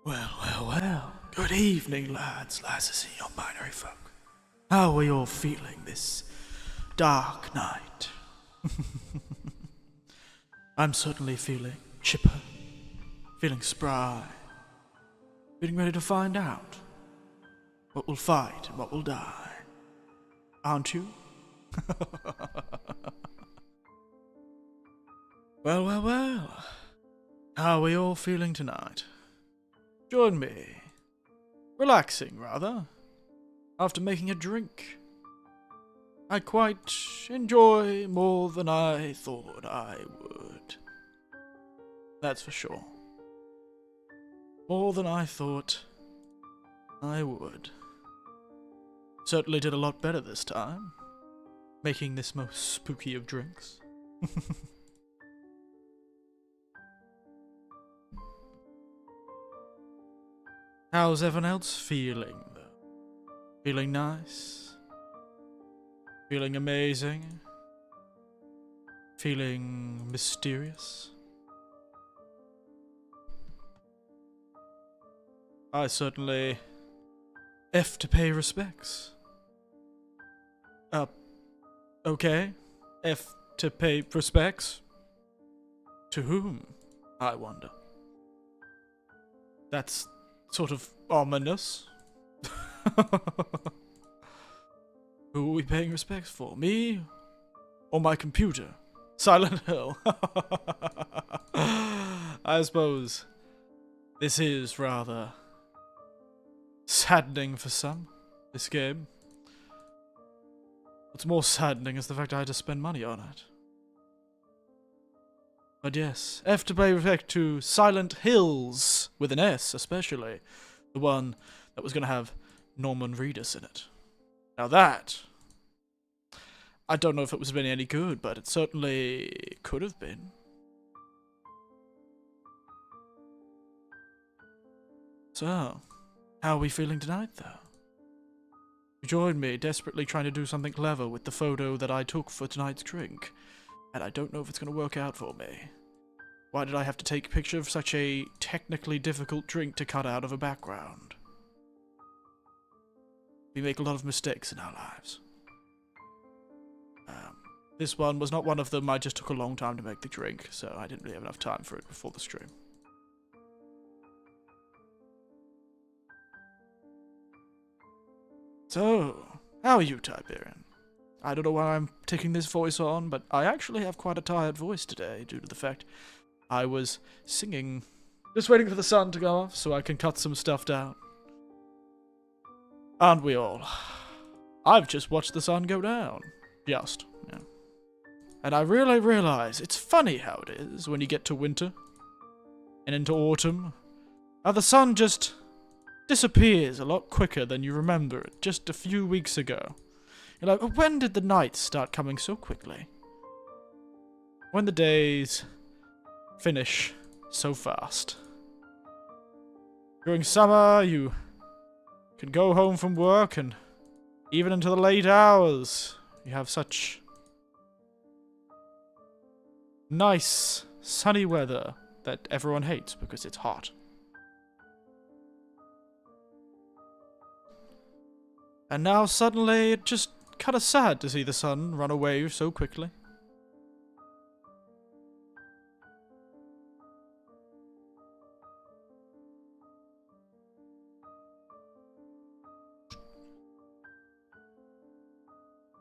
Well. Good evening, lads, lasses, and your binary folk. How are you all feeling this dark night? I'm certainly feeling chipper, feeling spry, feeling ready to find out what will fight and what will die. Aren't you? Well. How are we all feeling tonight? Join me. Relaxing, rather, after making a drink. I quite enjoy more than I thought I would. That's for sure. More than I thought I would. Certainly did a lot better this time, making this most spooky of drinks. How's everyone else feeling, though? Feeling nice? Feeling amazing? Feeling mysterious? I certainly F to pay respects. Okay. F to pay respects? To whom, I wonder? That's sort of ominous. Who are we paying respects for? Me? Or my computer? Silent Hill. I suppose this is rather saddening for some, this game. What's more saddening is the fact I had to spend money on it. But yes, F to pay respect to Silent Hills, with an S especially. The one that was going to have Norman Reedus in it. Now that, I don't know if it was been any good, but it certainly could have been. So, how are we feeling tonight, though? You joined me desperately trying to do something clever with the photo that I took for tonight's drink, and I don't know if it's going to work out for me. Why did I have to take a picture of such a technically difficult drink to cut out of a background? We make a lot of mistakes in our lives. This one was not one of them. I just took a long time to make the drink, so I didn't really have enough time for it before the stream. So, how are you, Tiberian? I don't know why I'm taking this voice on, but I actually have quite a tired voice today due to the fact I was singing. Just waiting for the sun to go off so I can cut some stuff down. Aren't we all? I've just watched the sun go down. Just, yeah. And I really realize it's funny how it is when you get to winter and into autumn, how the sun just disappears a lot quicker than you remember it just a few weeks ago. You're like, when did the nights start coming so quickly? When the days finish so fast. During summer, you can go home from work and even into the late hours, you have such nice, sunny weather that everyone hates because it's hot. And now suddenly, it's just kind of sad to see the sun run away so quickly.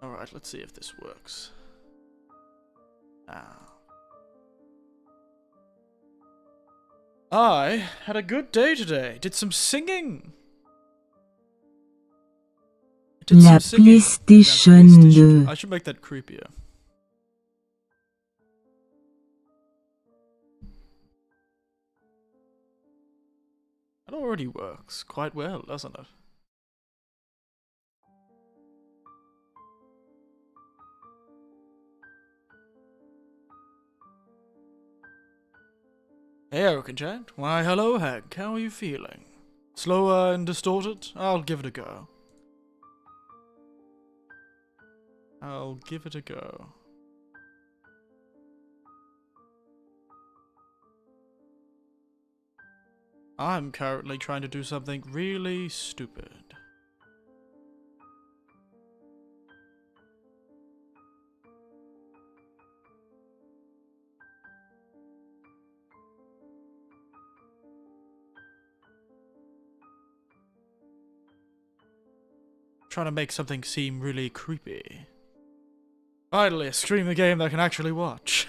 Alright, let's see if this works. Now. I had a good day today. Did some singing. La PlayStation 2. I should make that creepier. That already works quite well, doesn't it? Hey, Chat. Why, hello, Hag. How are you feeling? Slower and distorted? I'll give it a go. I'll give it a go. I'm currently trying to do something really stupid. Trying to make something seem really creepy. Finally, a stream game that I can actually watch.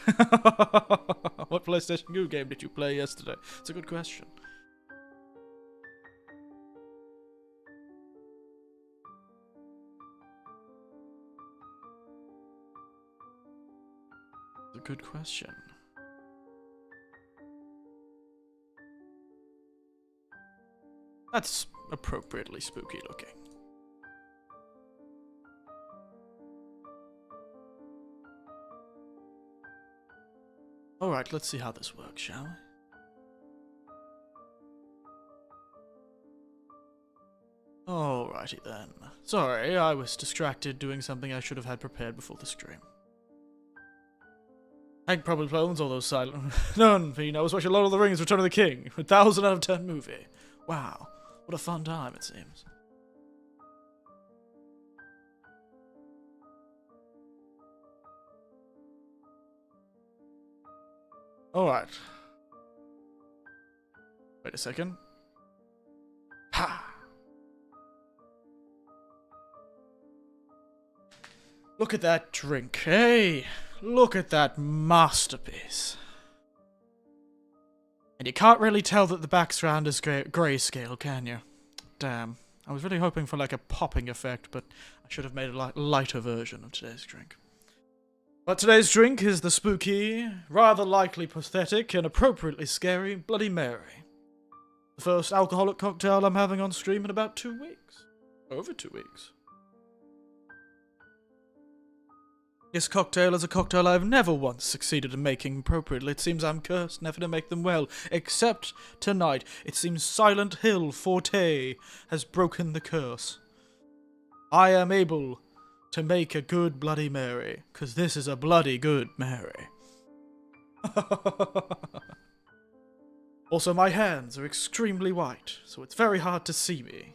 What PlayStation 2 game did you play yesterday? It's a good question. It's a good question. That's appropriately spooky looking. Alright, let's see how this works, shall we? Alrighty then. Sorry, I was distracted doing something I should have had prepared before the stream. Hank probably owns all those silent... None, he knows watching Lord of the Rings Return of the King. 1,000 out of 10 movie. Wow, what a fun time it seems. Alright. Wait a second. Ha! Look at that drink. Hey! Look at that masterpiece. And you can't really tell that the background is grayscale, can you? Damn. I was really hoping for like a popping effect, but I should have made a lighter version of today's drink. But today's drink is the spooky, rather likely pathetic, and appropriately scary Bloody Mary. The first alcoholic cocktail I'm having on stream in about 2 weeks. Over 2 weeks. This cocktail is a cocktail I've never once succeeded in making appropriately. It seems I'm cursed never to make them well, except tonight. It seems Silent Hill Forte has broken the curse. I am able to make a good Bloody Mary, 'cause this is a bloody good Mary. Also, my hands are extremely white, so it's very hard to see me.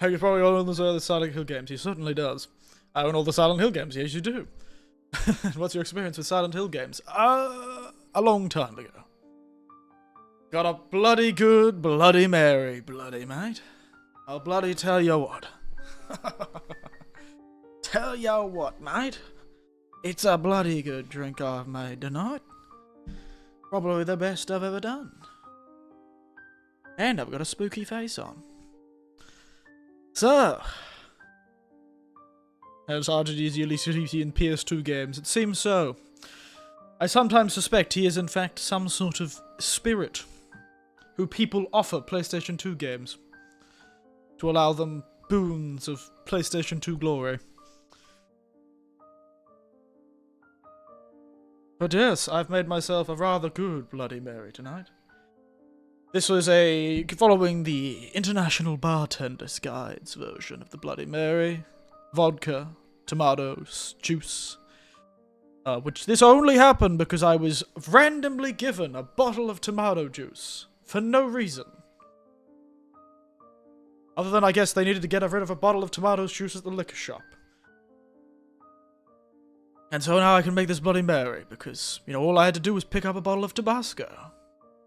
You probably own the Silent Hill games. He certainly does. I own all the Silent Hill games. Yes, you do. What's your experience with Silent Hill games? A long time ago. Got a bloody good Bloody Mary, bloody mate. I'll bloody tell you what. Tell you what, mate. It's a bloody good drink I've made tonight. Probably the best I've ever done. And I've got a spooky face on. So, as hard as usually see in PS2 games, it seems so. I sometimes suspect he is in fact some sort of spirit who people offer PlayStation 2 games to allow them boons of PlayStation 2 glory. But yes, I've made myself a rather good Bloody Mary tonight. This was following the International Bartender's Guide's version of the Bloody Mary. Vodka, tomatoes, juice. Which this only happened because I was randomly given a bottle of tomato juice. For no reason. Other than I guess they needed to get rid of a bottle of tomato juice at the liquor shop. And so now I can make this Bloody Mary because, you know, all I had to do was pick up a bottle of Tabasco.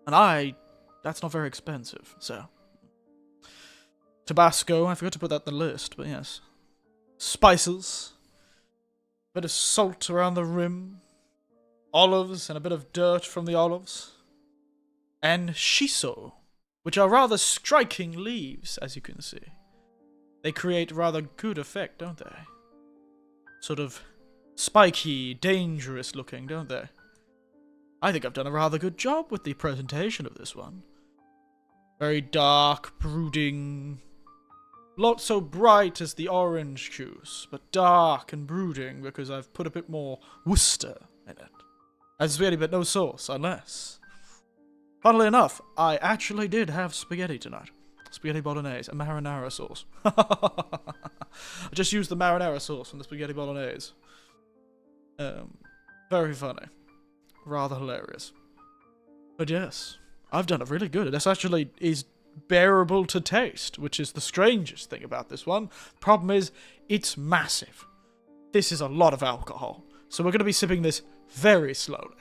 And that's not very expensive, so. Tabasco, I forgot to put that in the list, but yes. Spices. Bit of salt around the rim. Olives and a bit of dirt from the olives. And shiso, which are rather striking leaves, as you can see. They create rather good effect, don't they? Sort of spiky, dangerous looking, don't they? I think I've done a rather good job with the presentation of this one. Very dark, brooding. Not so bright as the orange juice, but dark and brooding because I've put a bit more Worcester in it. As spaghetti, but no sauce, unless. Funnily enough, I actually did have spaghetti tonight. Spaghetti bolognese, a marinara sauce. I just used the marinara sauce from the spaghetti bolognese. Very funny. rather hilarious. But yes, I've done it really good. This actually is bearable to taste, which is the strangest thing about this one. Problem is, it's massive. This is a lot of alcohol. So we're going to be sipping this very slowly.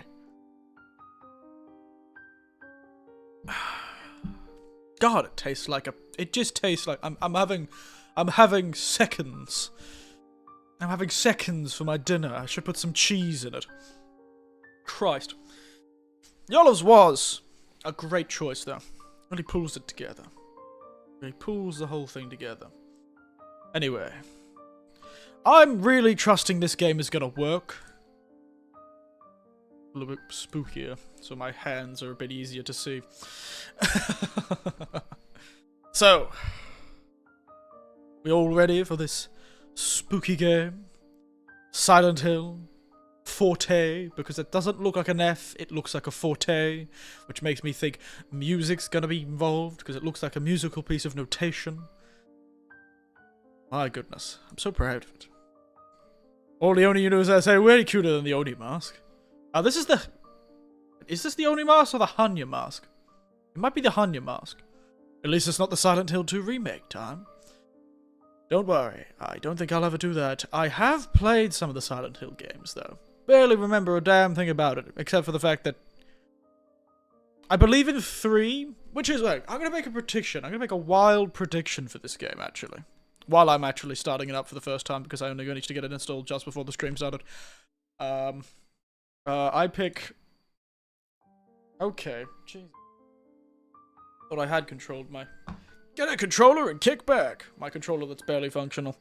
God, it tastes like a... It just tastes like... I'm having seconds. I'm having seconds for my dinner. I should put some cheese in it. Christ. The olives was a great choice, though. Really pulls it together. Really pulls the whole thing together. Anyway. I'm really trusting this game is gonna work. A little bit spookier, so my hands are a bit easier to see. So, we all ready for this spooky game? Silent Hill Forte, because it doesn't look like an F, it looks like a forte, which makes me think music's gonna be involved, because it looks like a musical piece of notation. My goodness, I'm so proud of it. All the Oni Unos I say way cuter than the Oni mask. This is the... Is this the Oni mask or the Hanya mask? It might be the Hanya mask. At least it's not the Silent Hill 2 remake time. Don't worry, I don't think I'll ever do that. I have played some of the Silent Hill games, though. Barely remember a damn thing about it, except for the fact that I believe in 3, which is like, I'm going to make a prediction. I'm going to make a wild prediction for this game, actually. While I'm actually starting it up for the first time, because I only managed to get it installed just before the stream started. I pick... Okay, jeez. Thought I had controlled my... Get a controller and kick back! My controller that's barely functional.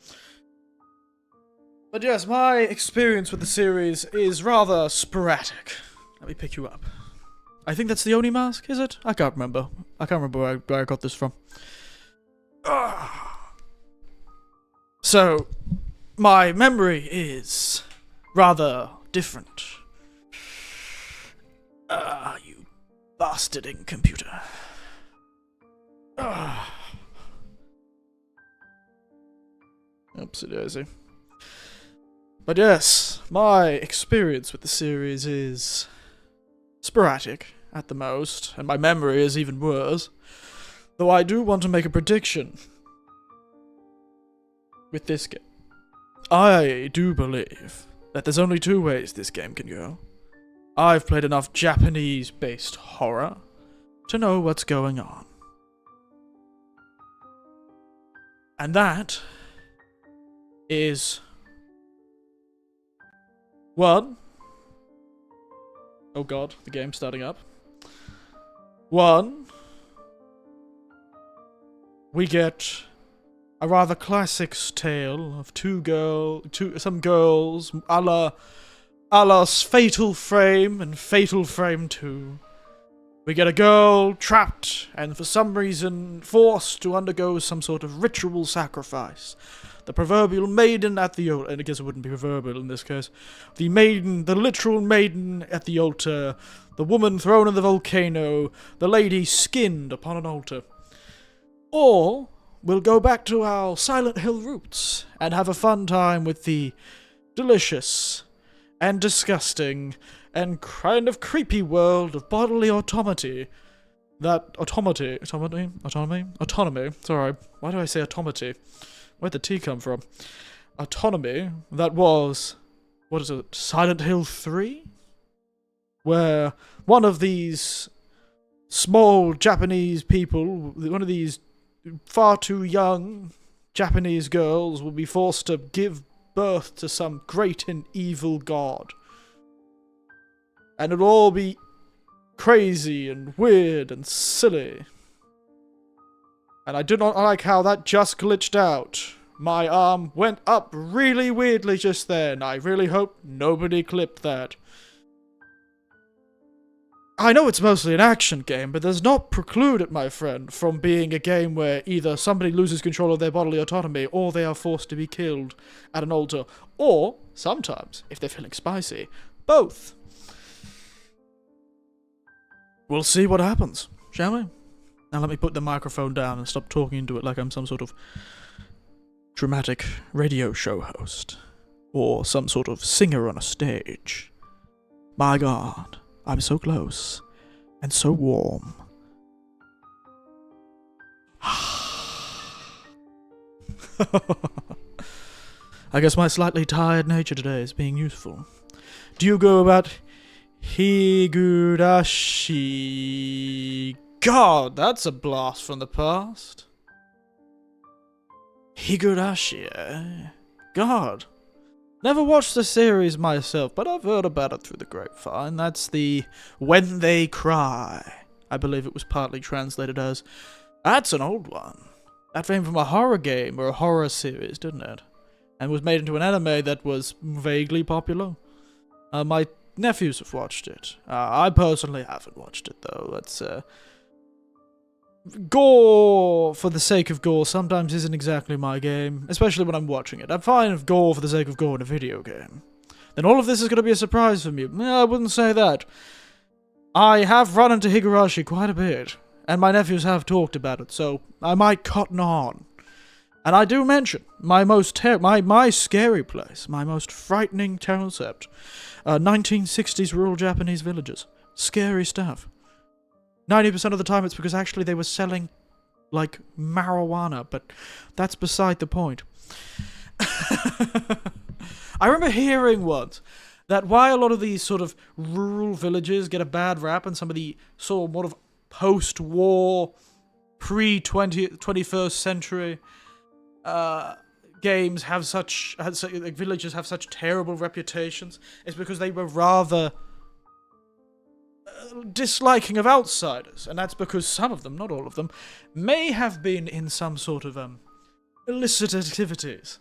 But yes, my experience with the series is rather sporadic. Let me pick you up. I think that's the Oni mask, is it? I can't remember. I can't remember where I got this from. So, my memory is rather different. You bastarding computer. Oopsie daisy. But yes, my experience with the series is sporadic, at the most, and my memory is even worse. Though I do want to make a prediction with this game. I do believe that there's only 2 ways this game can go. I've played enough Japanese-based horror to know what's going on. And that is 1. Oh god, the game's starting up. 1. We get a rather classic tale of some girls, a la Fatal Frame and Fatal Frame 2. We get a girl trapped and for some reason forced to undergo some sort of ritual sacrifice. The proverbial maiden at the altar, and I guess it wouldn't be proverbial in this case. The literal maiden at the altar, the woman thrown in the volcano, the lady skinned upon an altar. Or we'll go back to our Silent Hill roots and have a fun time with the delicious and disgusting and kind of creepy world of bodily autonomy. Autonomy? Sorry, why do I say autonomy? Where'd the T come from? Autonomy that was, what is it, Silent Hill 3? Where one of these small Japanese people, one of these far too young Japanese girls will be forced to give birth to some great and evil god. And it'll all be crazy and weird and silly. And I do not like how that just glitched out. My arm went up really weirdly just then. I really hope nobody clipped that. I know it's mostly an action game, but does not preclude it, my friend, from being a game where either somebody loses control of their bodily autonomy, or they are forced to be killed at an altar, or, sometimes, if they're feeling spicy, both. We'll see what happens, shall we? Now let me put the microphone down and stop talking into it like I'm some sort of dramatic radio show host, or some sort of singer on a stage. My God. I'm so close. And so warm. I guess my slightly tired nature today is being useful. Do you go about Higurashi? God, that's a blast from the past. Higurashi, eh? God. Never watched the series myself, but I've heard about it through the grapevine. That's the When They Cry. I believe it was partly translated as. That's an old one. That came from a horror game or a horror series, didn't it? And was made into an anime that was vaguely popular. My nephews have watched it. I personally haven't watched it, though. It's, gore for the sake of gore sometimes isn't exactly my game, especially when I'm watching it. I'm fine if gore for the sake of gore in a video game. Then all of this is going to be a surprise for me. I wouldn't say that. I have run into Higurashi quite a bit, and my nephews have talked about it, so I might cotton on. And I do mention my my scary place, my most frightening concept. 1960s rural Japanese villages. Scary stuff. 90% of the time it's because actually they were selling, like, marijuana, but that's beside the point. I remember hearing once that why a lot of these sort of rural villages get a bad rap and some of the sort of post-war, pre-21st century games have villages have such terrible reputations is because they were rather disliking of outsiders, and that's because some of them, not all of them, may have been in some sort of illicit activities.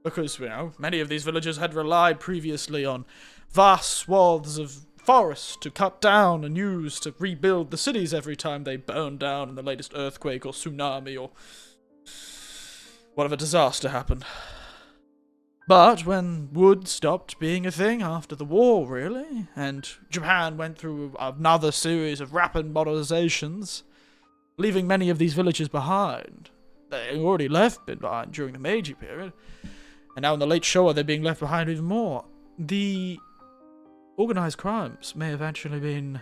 Because, many of these villages had relied previously on vast swaths of forest to cut down and use to rebuild the cities every time they burned down in the latest earthquake or tsunami or whatever disaster happened. But when wood stopped being a thing after the war, really, and Japan went through another series of rapid modernizations, leaving many of these villages behind. They already left behind during the Meiji period, and now in the late Showa they're being left behind even more. The organized crimes may have actually been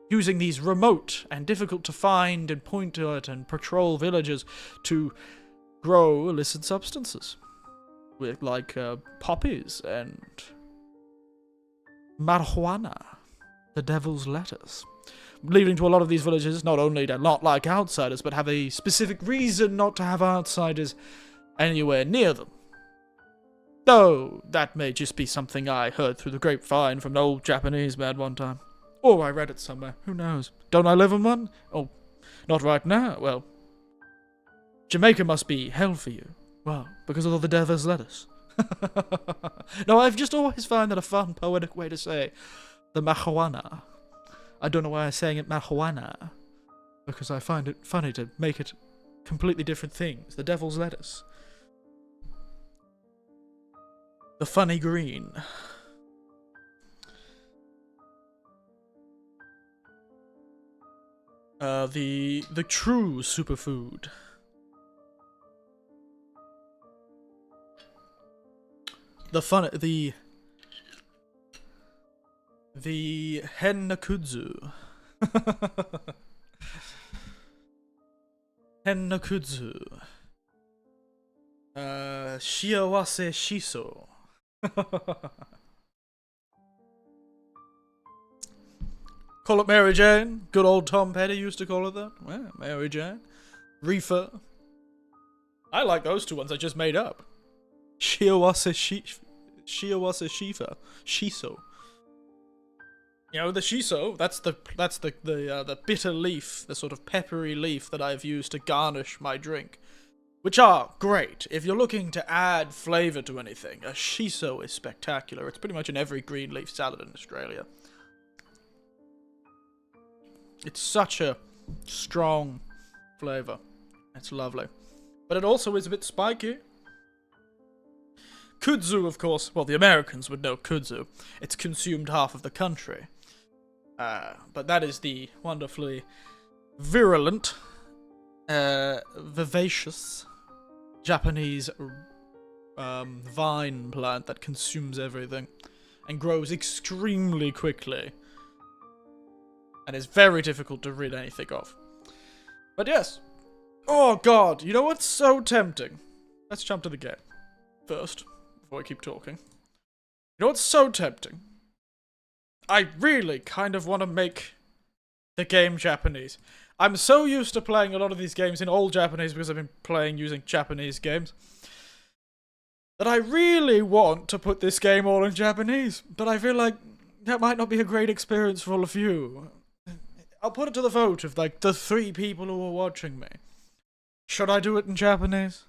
using these remote and difficult to find and point at and patrol villages to grow illicit substances. With, like, poppies and marijuana, the devil's lettuce. Leading to a lot of these villages not only to not like outsiders, but have a specific reason not to have outsiders anywhere near them. Though, that may just be something I heard through the grapevine from an old Japanese man one time. Or I read it somewhere, who knows? Don't I live in one? Oh, not right now, well. Jamaica must be hell for you. Well, because of all the devil's lettuce. No, I've just always found that a fun, poetic way to say the marijuana. I don't know why I'm saying it marijuana, because I find it funny to make it completely different things. The devil's lettuce. The funny green. The true superfood. The Hennakudzu. Hennakudzu. Shiawase shiso. Call it Mary Jane. Good old Tom Petty used to call it that. Yeah, Mary Jane. Reefer. I like those two ones I just made up. Shiawase shifa. Shiso. The shiso, that's the bitter leaf, the sort of peppery leaf that I've used to garnish my drink. Which are great. If you're looking to add flavour to anything, a shiso is spectacular. It's pretty much in every green leaf salad in Australia. It's such a strong flavour. It's lovely. But it also is a bit spiky. Kudzu, of course, well, the Americans would know kudzu. It's consumed half of the country. But that is the wonderfully virulent, vivacious Japanese vine plant that consumes everything and grows extremely quickly. and it's very difficult to read anything off. But yes. Oh god, you know what's so tempting? Let's jump to the game first, before I keep talking. You know what's so tempting? I really kind of want to make the game Japanese. I'm so used to playing a lot of these games in all Japanese because I've been playing using Japanese games, that I really want to put this game all in Japanese. But I feel like that might not be a great experience for all of you. I'll put it to the vote of like the 3 people who are watching me. Should I do it in Japanese?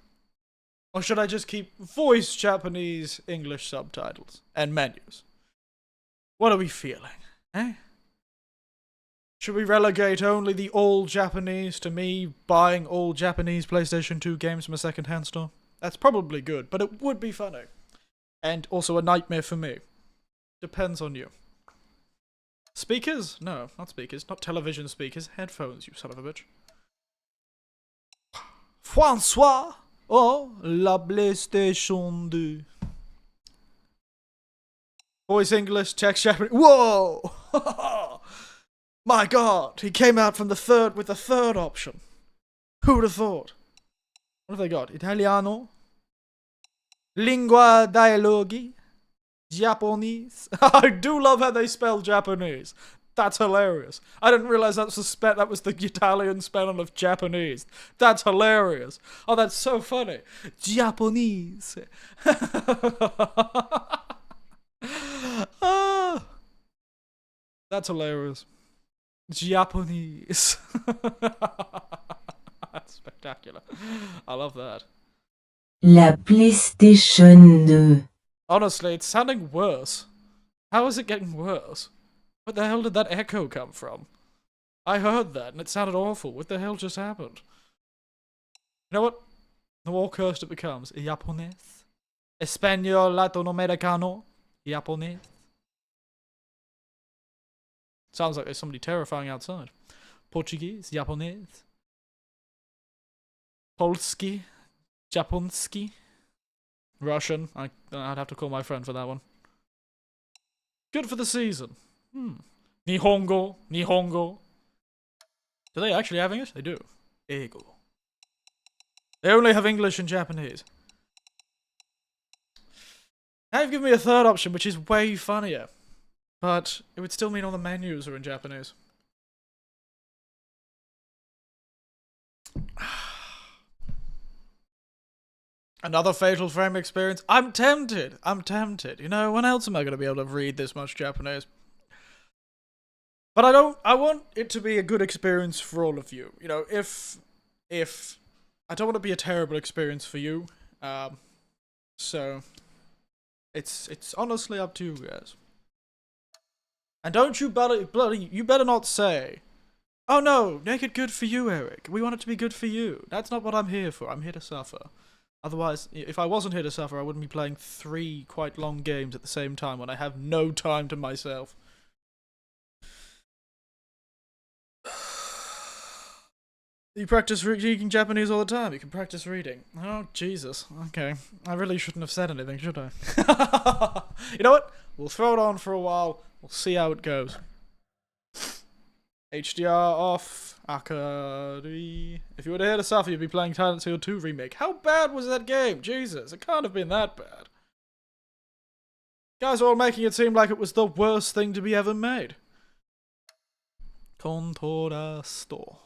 Or should I just keep voice Japanese English subtitles and menus? What are we feeling, eh? Should we relegate only the all Japanese to me buying all Japanese PlayStation 2 games from a second-hand store? That's probably good, but it would be funny. And also a nightmare for me. Depends on you. Speakers? No, not speakers. Not television speakers. Headphones, you son of a bitch. François! Oh, la PlayStation 2. Voice English, text Japanese. Whoa! My god, he came out from the third with the third option. Who would have thought? What have they got? Italiano? Lingua dialogi? Japanese? I do love how they spell Japanese. That's hilarious. I didn't realize that was the Italian spelling of Japanese. That's hilarious. Oh, that's so funny. Japanese. Ah, that's hilarious. Japanese. That's spectacular. I love that. La PlayStation 2. Honestly, it's sounding worse. How is it getting worse? Where the hell did that echo come from? I heard that and it sounded awful. What the hell just happened? You know what? The more cursed it becomes. Japonés. Español, Latinoamericano. Japonés. Sounds like there's somebody terrifying outside. Portuguese, Japonese. Polski, Japonski. Russian. I'd have to call my friend for that one. Good for the season. Nihongo, Nihongo. Do they actually have English? They do. Eigo. They only have English and Japanese. Now you've given me a third option, which is way funnier. But it would still mean all the menus are in Japanese. Another Fatal Frame experience. I'm tempted. I'm tempted. You know, when else am I going to be able to read this much Japanese? But I want it to be a good experience for all of you. You know, if I don't want it to be a terrible experience for you. So it's honestly up to you guys. And don't you you better not say, oh no, make it good for you, Eric. We want it to be good for you. That's not what I'm here for. I'm here to suffer. Otherwise, if I wasn't here to suffer, I wouldn't be playing 3 quite long games at the same time when I have no time to myself. You practice reading Japanese all the time. You can practice reading. Oh, Jesus. Okay. I really shouldn't have said anything, should I? You know what? We'll throw it on for a while. We'll see how it goes. HDR off. Akari. If you were here to suffer, you'd be playing Silent Hill 2 Remake. How bad was that game? Jesus, it can't have been that bad. Guys are all making it seem like it was the worst thing to be ever made. Contrasto.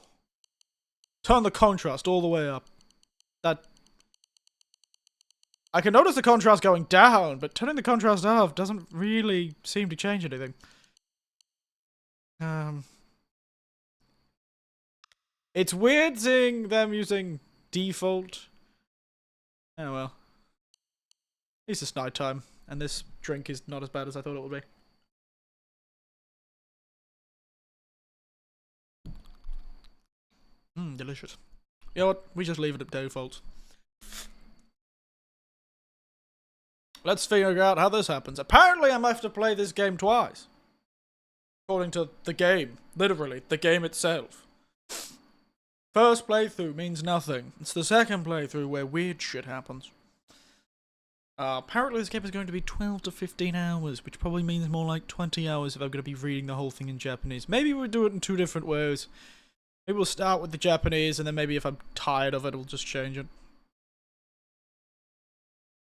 Turn the contrast all the way up. I can notice the contrast going down, but turning the contrast up doesn't really seem to change anything. It's weird seeing them using default. Oh well. At least it's nighttime, and this drink is not as bad as I thought it would be. Delicious. You know what? We just leave it at default. Let's figure out how this happens. Apparently I might have to play this game twice. According to the game. Literally, the game itself. First playthrough means nothing. It's the second playthrough where weird shit happens. Apparently this game is going to be 12 to 15 hours, which probably means more like 20 hours if I'm going to be reading the whole thing in Japanese. Maybe we'll do it in 2 different ways. Maybe we'll start with the Japanese, and then maybe if I'm tired of it, we'll just change it.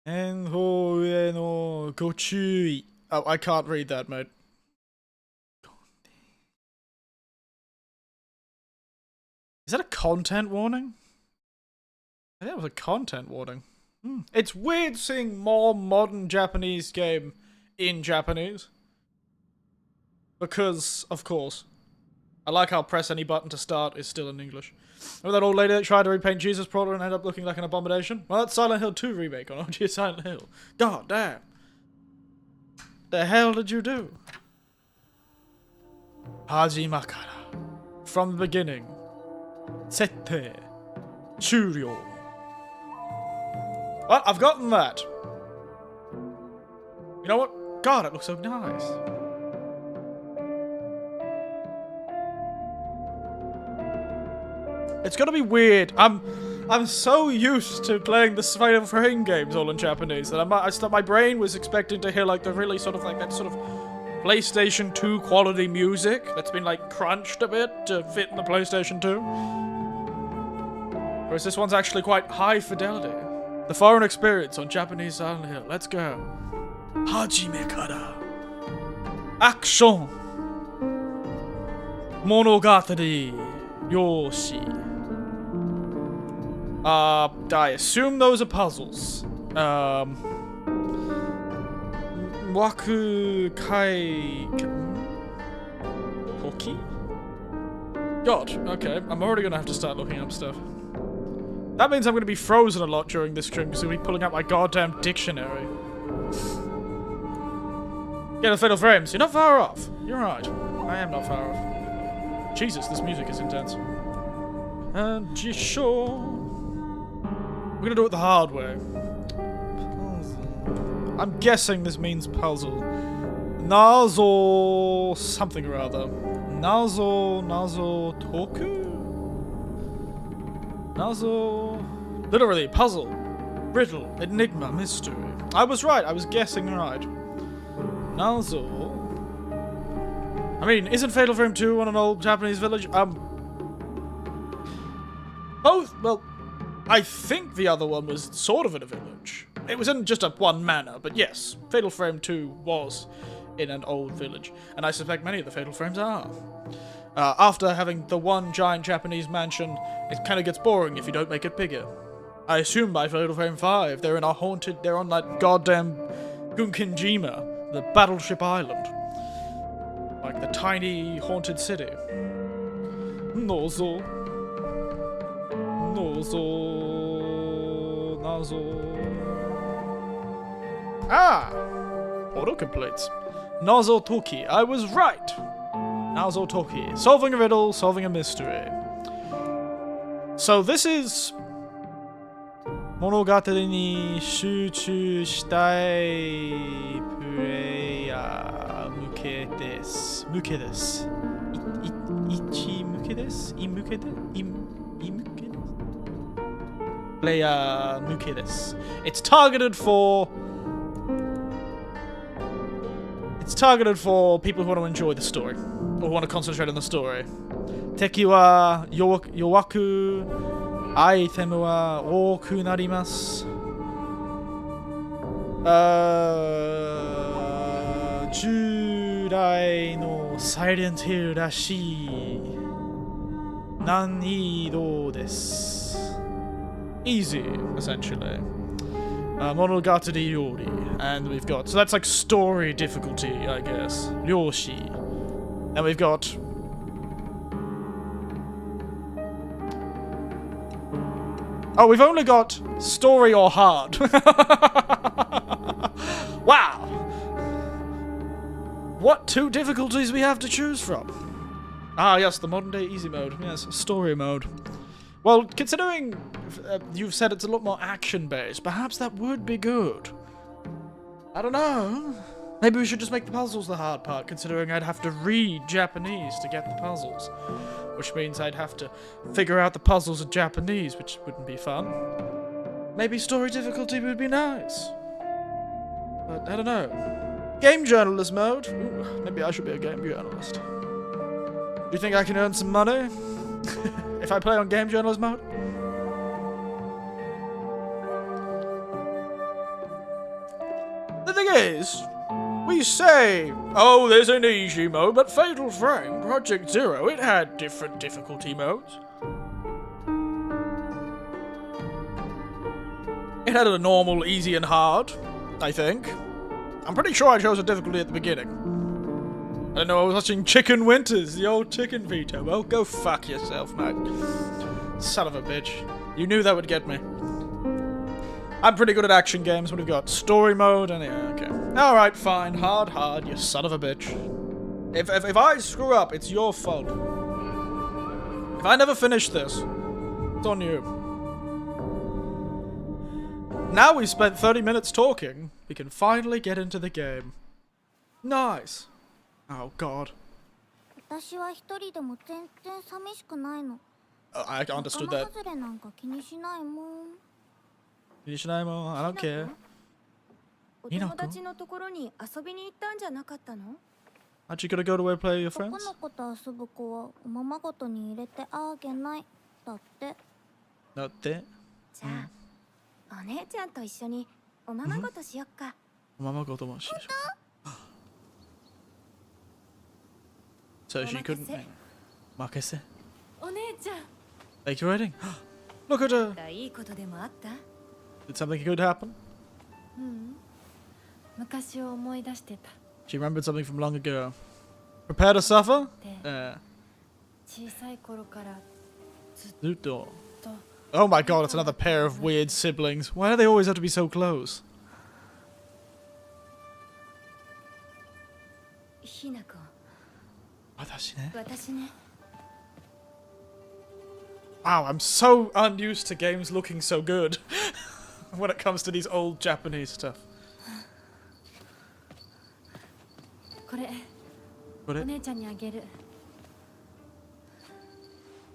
Enho no gochui. Oh, I can't read that, mate. Is that a content warning? I think that was a content warning. It's weird seeing more modern Japanese game in Japanese. Because, of course. I like how press any button to start is still in English. Remember that old lady that tried to repaint Jesus Porter and ended up looking like an abomination? Well, that's Silent Hill 2 remake on OG Silent Hill. God damn. The hell did you do? Hajimakara. From the beginning. Sette. Shuryo. Well, I've gotten that. You know what? God, it looks so nice. It's gonna be weird. I'm so used to playing the Fatal Frame games all in Japanese that my brain was expecting to hear like the really sort of like that sort of PlayStation 2 quality music that's been like crunched a bit to fit in the PlayStation 2. Whereas this one's actually quite high fidelity. The foreign experience on Japanese Silent Hill. Let's go. Hajime kara. Action. Monogatari. Yoshi. I assume those are puzzles. Waku kai... Hoki? God, okay. I'm already gonna have to start looking up stuff. That means I'm gonna be frozen a lot during this stream because I'll be pulling out my goddamn dictionary. Get the Fatal Frames. You're not far off. You're right. I am not far off. Jesus, this music is intense. And Jisho. We're gonna do it the hard way. I'm guessing this means puzzle. Nazo something or other. Nazo toku? Nazo... Literally, puzzle. Riddle. Enigma. Mystery. I was right. I was guessing right. Nazo... I mean, isn't Fatal Frame 2 on an old Japanese village? Both... Well, I think the other one was sort of in a village. It was in just a one manor, but yes, Fatal Frame 2 was in an old village, and I suspect many of the Fatal Frames are. After having the one giant Japanese mansion, it kind of gets boring if you don't make it bigger. I assume by Fatal Frame 5, they're on that goddamn Gunkenjima, the battleship island. Like the tiny haunted city. Nazo. Ah! Autocompletes. Nazo Toki. I was right! Nazo Toki. Solving a riddle, solving a mystery. So this is... Monogatari ni shūchū shitai pureya muke desu. Muke desu. Ichi muke desu? Imuke desu? Imuke desu? Player muke desu. It's targeted for people who want to enjoy the story, or want to concentrate on the story. Teki wa yowaku, itemu wa oku narimasu. Jurai no Silent Hill rashii nanidou desu. Easy, essentially. Monogatari Yori. And we've got... So that's like story difficulty, I guess. Ryoshi. And we've got... Oh, we've only got story or hard. Wow! What 2 difficulties we have to choose from? Ah, yes, the modern day easy mode. Yes, story mode. Well, considering you've said it's a lot more action-based, perhaps that would be good. I don't know. Maybe we should just make the puzzles the hard part, considering I'd have to read Japanese to get the puzzles. Which means I'd have to figure out the puzzles in Japanese, which wouldn't be fun. Maybe story difficulty would be nice. But I don't know. Game journalist mode? Ooh, maybe I should be a game journalist. Do you think I can earn some money? If I play on game journalist mode? The thing is, we say, oh, there's an easy mode, but Fatal Frame, Project Zero, it had different difficulty modes. It had a normal, easy, and hard, I think. I'm pretty sure I chose a difficulty at the beginning. I know I was watching Chicken Winters, the old chicken veto. Well, go fuck yourself, mate. Son of a bitch. You knew that would get me. I'm pretty good at action games. What have we got? Story mode and yeah, okay. Alright, fine. Hard, you son of a bitch. If I screw up, it's your fault. If I never finish this, it's on you. Now we spent 30 minutes talking, we can finally get into the game. Nice. Oh god. I understood that. I don't care. Aren't you gonna go away and play with your friends? Not that. So she couldn't. Makase. Thank you, writing. Look at her. Did something good happen? She remembered something from long ago. Prepare to suffer? Luto. Oh my god, it's another pair of weird siblings. Why do they always have to be so close? Wow, I'm so unused to games looking so good when it comes to these old Japanese stuff.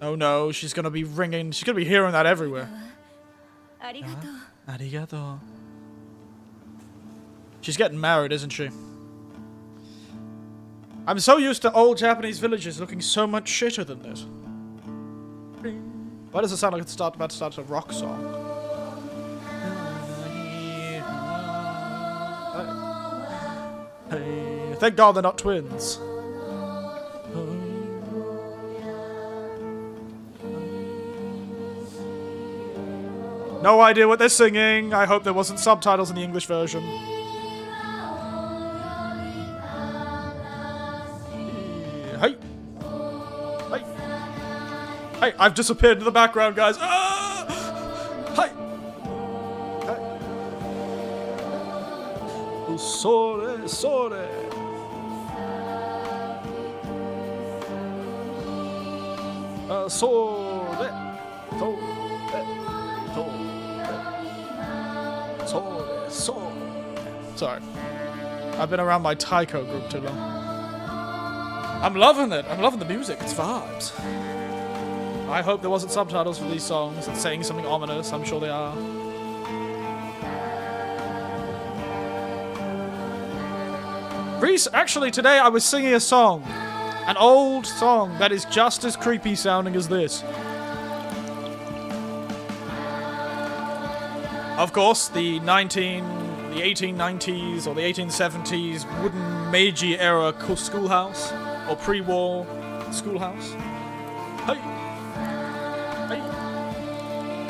Oh no, she's gonna be ringing. She's gonna be hearing that everywhere. Arigato. She's getting married, isn't she? I'm so used to old Japanese villages looking so much shitter than this. Why does it sound like it's about to start a rock song? Hey, thank God they're not twins. No idea what they're singing. I hope there wasn't subtitles in the English version. Hey! Hey! Hey, I've disappeared into the background, guys. Ah! Hey! Hey! Sore, sore. Sore. Sorry. I've been around my taiko group too long. I'm loving it. I'm loving the music. It's vibes. I hope there wasn't subtitles for these songs and saying something ominous. I'm sure they are. Reese, actually today I was singing a song. An old song that is just as creepy sounding as this. Of course, the 1890s or the 1870s wooden Meiji era schoolhouse or pre-war schoolhouse. Hey, hey,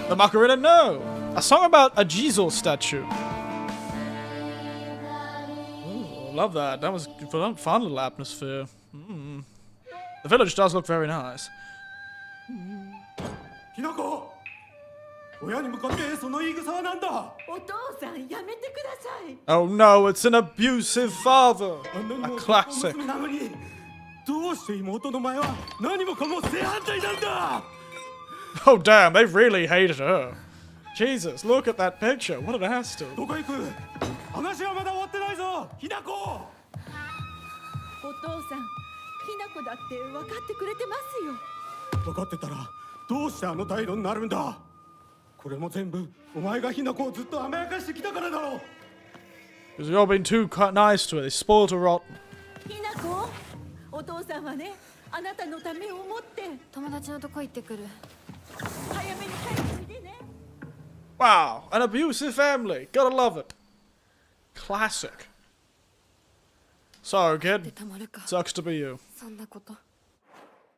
the Macarena. No, a song about a Jesus statue. Ooh, love that. That was a fun little atmosphere. The village does look very nice. Hinako! Oh no, it's an abusive father. A classic. Oh damn, they really hated her. Jesus, look at that picture. What an asshole. Because you're being too nice to her. They spoiled her rotten. ひなこ、お父さんはね、あなたのためを思って友達のとこ行ってくる。早めに帰っておいでね。Wow, an abusive family. Gotta love it. Classic. Sorry, kid. Sucks to be you.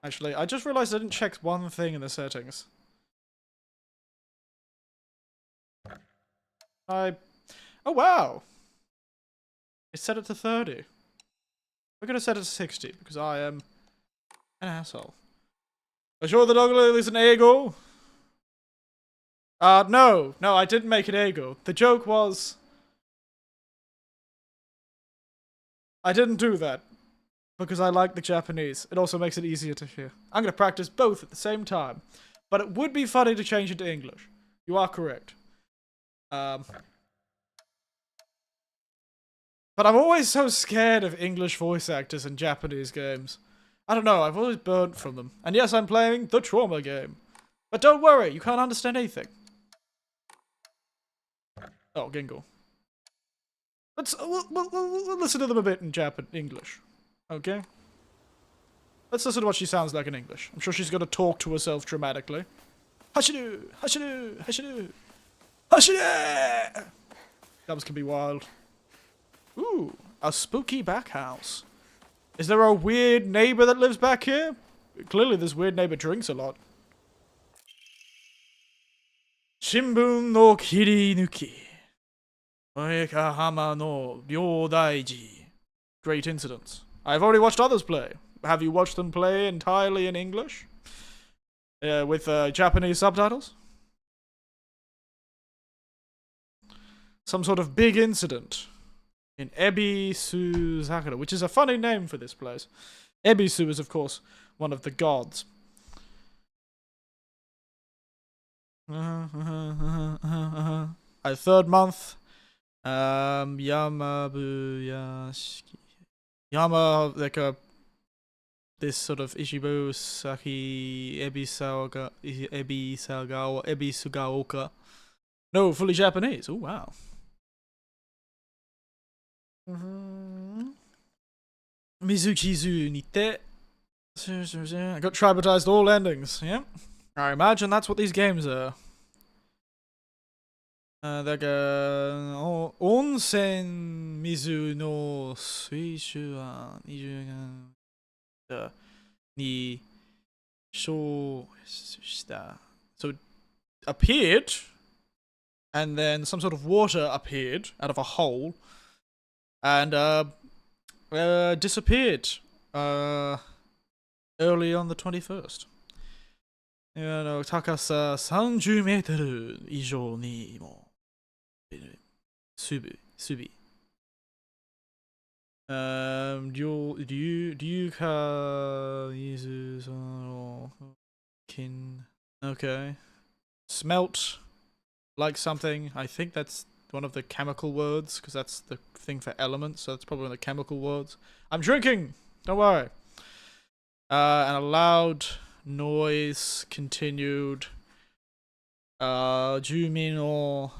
Actually, I just realized I didn't check one thing in the settings. Oh wow! It set it to 30. We're gonna set it to 60, because I am an asshole. Are you sure the dog is an ego? No, I didn't make an ego. The joke was... I didn't do that. Because I like the Japanese. It also makes it easier to hear. I'm gonna practice both at the same time. But it would be funny to change it to English. You are correct. But I'm always so scared of English voice actors in Japanese games. I don't know, I've always burnt from them. And yes, I'm playing the Trauma game. But don't worry, you can't understand anything. Oh, Gingle. We'll listen to them a bit in English. Okay? Let's listen to what she sounds like in English. I'm sure she's gonna talk to herself dramatically. Hashidu! Hashidu! Hashidu! Hashidu! Dubs can be wild. Ooh, a spooky back house. Is there a weird neighbor that lives back here? Clearly this weird neighbor drinks a lot. Shimbun no kirinuki. Oekahama no ryodaiji. Great incidents. I've already watched others play. Have you watched them play entirely in English? With Japanese subtitles? Some sort of big incident in Ebisu Sakura, which is a funny name for this place. Ebisu is, of course, one of the gods. A third month. Yama, like this sort of Ishibu Saki Ebisugaoka. No, fully Japanese. Oh wow. Mizuchizu nite. I got tributized all endings. Yeah. I imagine that's what these games are. Like onsen mizu no suishu wa 20に show shita. So it appeared, and then some sort of water appeared out of a hole, and disappeared early on the 21st. 高さ30メートル以上にもsubi. Okay. Smelt like something. I think that's one of the chemical words, because that's the thing for elements, so that's probably one of the chemical words. I'm drinking! Don't worry. And a loud noise continued. Jumin no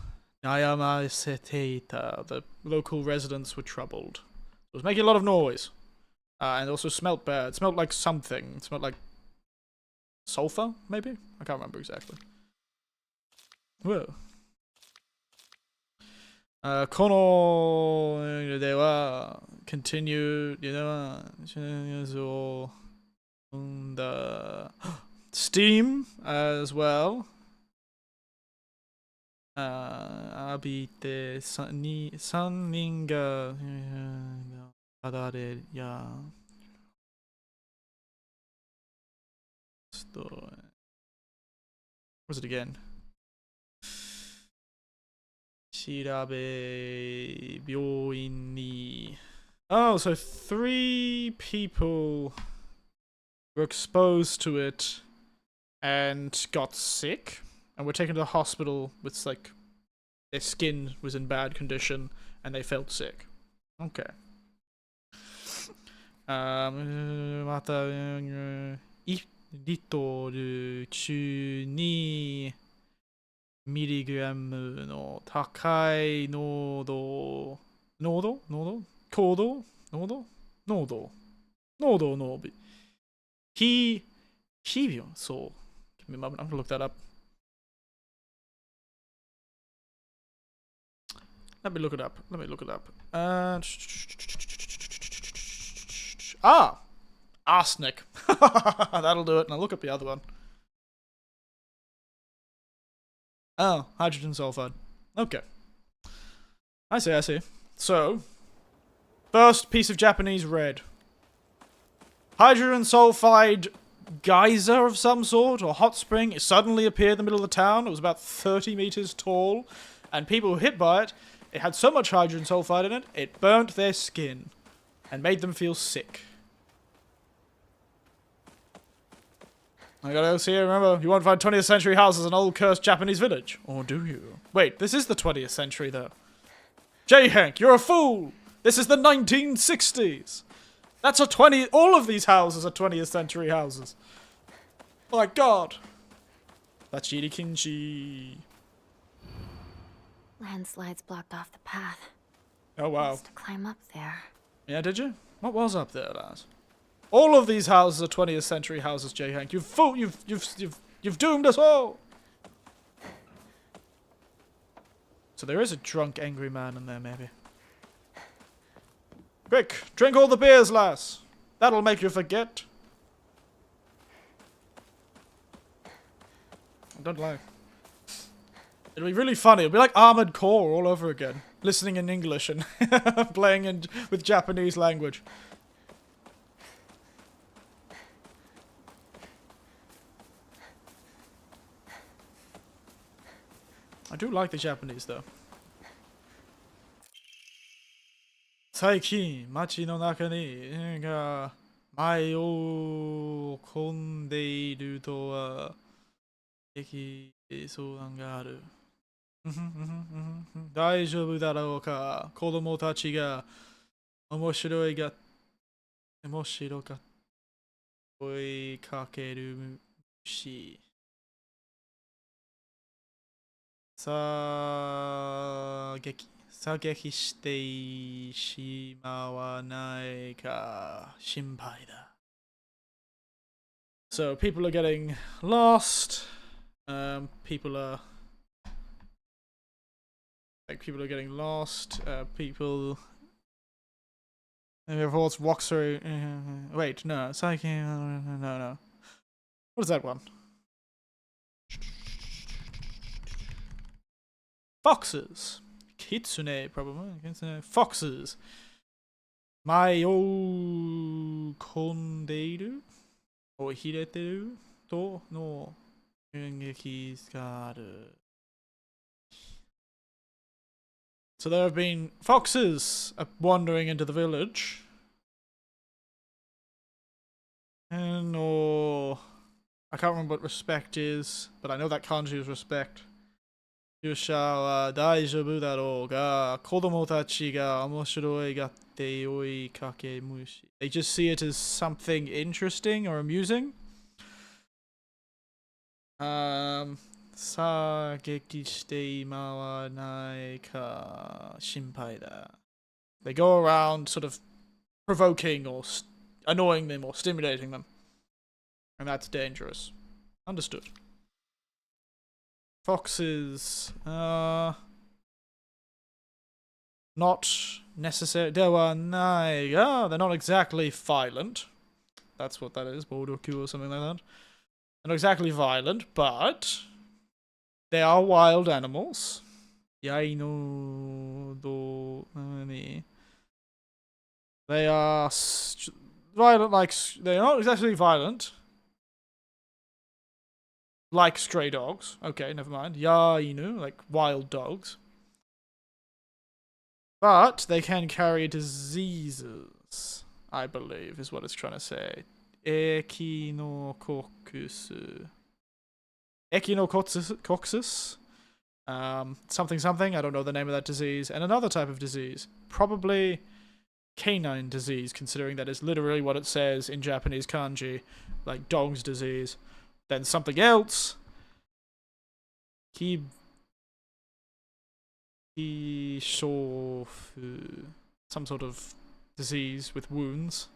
nayamaseteita. The local residents were troubled. It was making a lot of noise. And also smelt bad. It smelled like something. It smelled like sulfur, maybe? I can't remember exactly. Whoa. このでは continued, steam as well. 浴びて三人が離れや What's it again? 調べ病院に Oh, so 3 people were exposed to it and got sick and were taken to the hospital with, like, their skin was in bad condition and they felt sick. Okay. また1リットル中にミリグラムの高い濃度 Nodo, Kodo, Nodo, Nobi. Hibio, so. Give me a moment, I'm gonna look that up. Let me look it up. Arsenic. That'll do it. Now look up the other one. Oh, hydrogen sulfide. Okay. I see. So, first piece of Japanese red. Hydrogen sulfide geyser of some sort, or hot spring, it suddenly appeared in the middle of the town. It was about 30 meters tall, and people who were hit by it, it had so much hydrogen sulfide in it, it burnt their skin, and made them feel sick. I gotta see, remember, you won't find 20th century houses in an old cursed Japanese village. Or do you? Wait, this is the 20th century, though. J-Hank, you're a fool! This is the 1960s! That's all of these houses are 20th century houses. My god! Bachiri Kinchi. Landslides blocked off the path. Oh wow. Used to climb up there. Yeah, did you? What was up there, lads? All of these houses are 20th century houses, J-Hank. You've doomed us all! So there is a drunk, angry man in there, maybe. Quick, drink all the beers, lass. That'll make you forget. I don't like. It'll be really funny. It'll be like Armored Core all over again. Listening in English and playing with Japanese language. I do like the Japanese, though. 最近、街の中に、前を混んでいるとは、駅相談がある。大丈夫だろうか。子供たちが面白か声かけるし。射撃してしまわないか心配だ。So people are getting lost. People are getting lost. People. Everyone's walks through. Wait, no, no. What is that one? Foxes. Kitsune, probably. Kitsune. Foxes. Mai o kondeiru? O hireteru? To no engeki ga aru. So there have been foxes wandering into the village. And I can't remember what respect is, but I know that kanji is respect. 勇者は大丈夫だろうが、子供たちが面白いがって追いかけ虫。They just see it as something interesting or amusing. 射撃して今はないか心配だ。They go around sort of provoking or annoying them or stimulating them. And that's dangerous. Understood. Foxes, not necessary. They're not exactly violent. That's what that is, Bodoku or something like that. They're not exactly violent, but they are wild animals. They are violent, they're not exactly violent. Like stray dogs. Okay, never mind. Yainu, like wild dogs. But they can carry diseases, I believe, is what it's trying to say. Echinococcus. Echinococcus? Something, I don't know the name of that disease. And another type of disease. Probably canine disease, considering that is literally what it says in Japanese kanji. Like dog's disease. Then something else. Ishofu. Some sort of disease with wounds.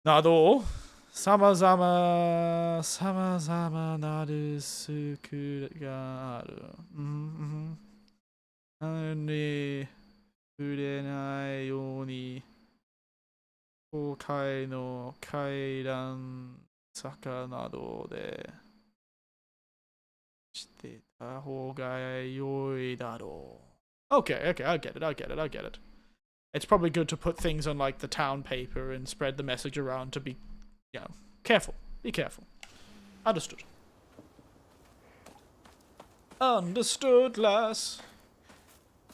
Nado. Samazama naru suku ga aru. Ani furenai you ni kokai no kairan saka nado de shiteta hou ga yoi daro. Okay, I get it. It's probably good to put things on like the town paper and spread the message around to be, you know, careful. Be careful. Understood. Understood, lass.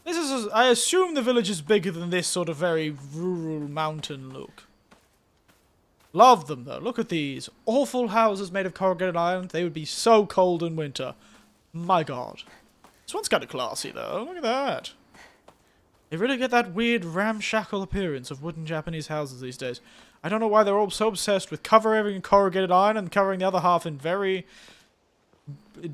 This is, I assume the village is bigger than this sort of very rural mountain look. Love them though. Look at these awful houses made of corrugated iron. They would be so cold in winter. My god. This one's kind of classy though. Look at that. They really get that weird ramshackle appearance of wooden Japanese houses these days. I don't know why they're all so obsessed with covering everything in corrugated iron and covering the other half in very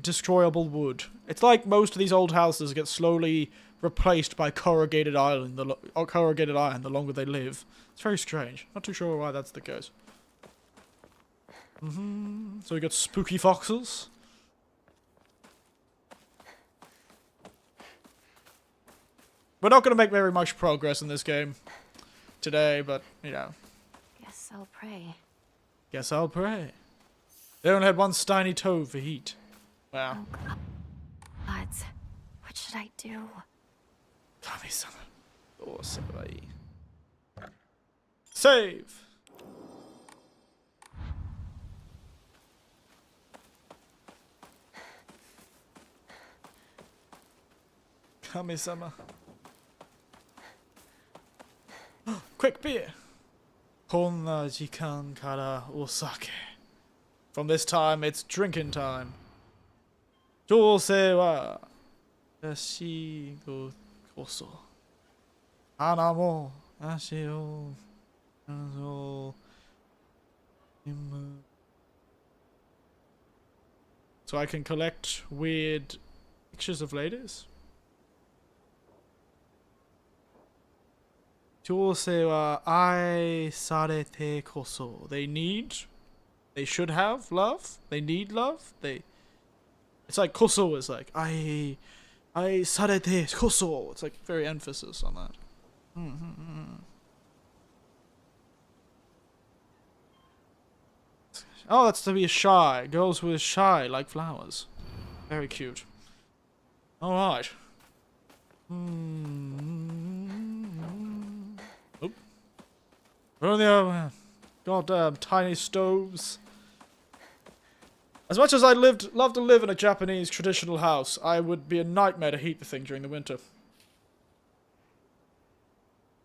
destroyable wood. It's like most of these old houses get slowly replaced by corrugated iron the longer they live. It's very strange. Not too sure why that's the case. So we got spooky foxes. We're not going to make very much progress in this game today, but, you know. Guess I'll pray. Guess I'll pray. They only had one tiny toe for heat. Wow. Oh, gods. What should I do? Kami-sama. Oh, samurai. Save! Kami-sama. Quick beer! Konna jikan kara osake. From this time, it's drinking time. Jousei wa yashi go koso. Hana mo ashi o kanzo imu. So I can collect weird pictures of ladies? Jousei wa ai sarete koso. They should have love. They need love. It's like koso is like ai sarete koso. It's like very emphasis on that. Oh, that's to be shy. Girls who are shy like flowers. Very cute. All right. Oh. On the other hand, goddamn tiny stoves. As much as I'd love to live in a Japanese traditional house, I would be a nightmare to heat the thing during the winter.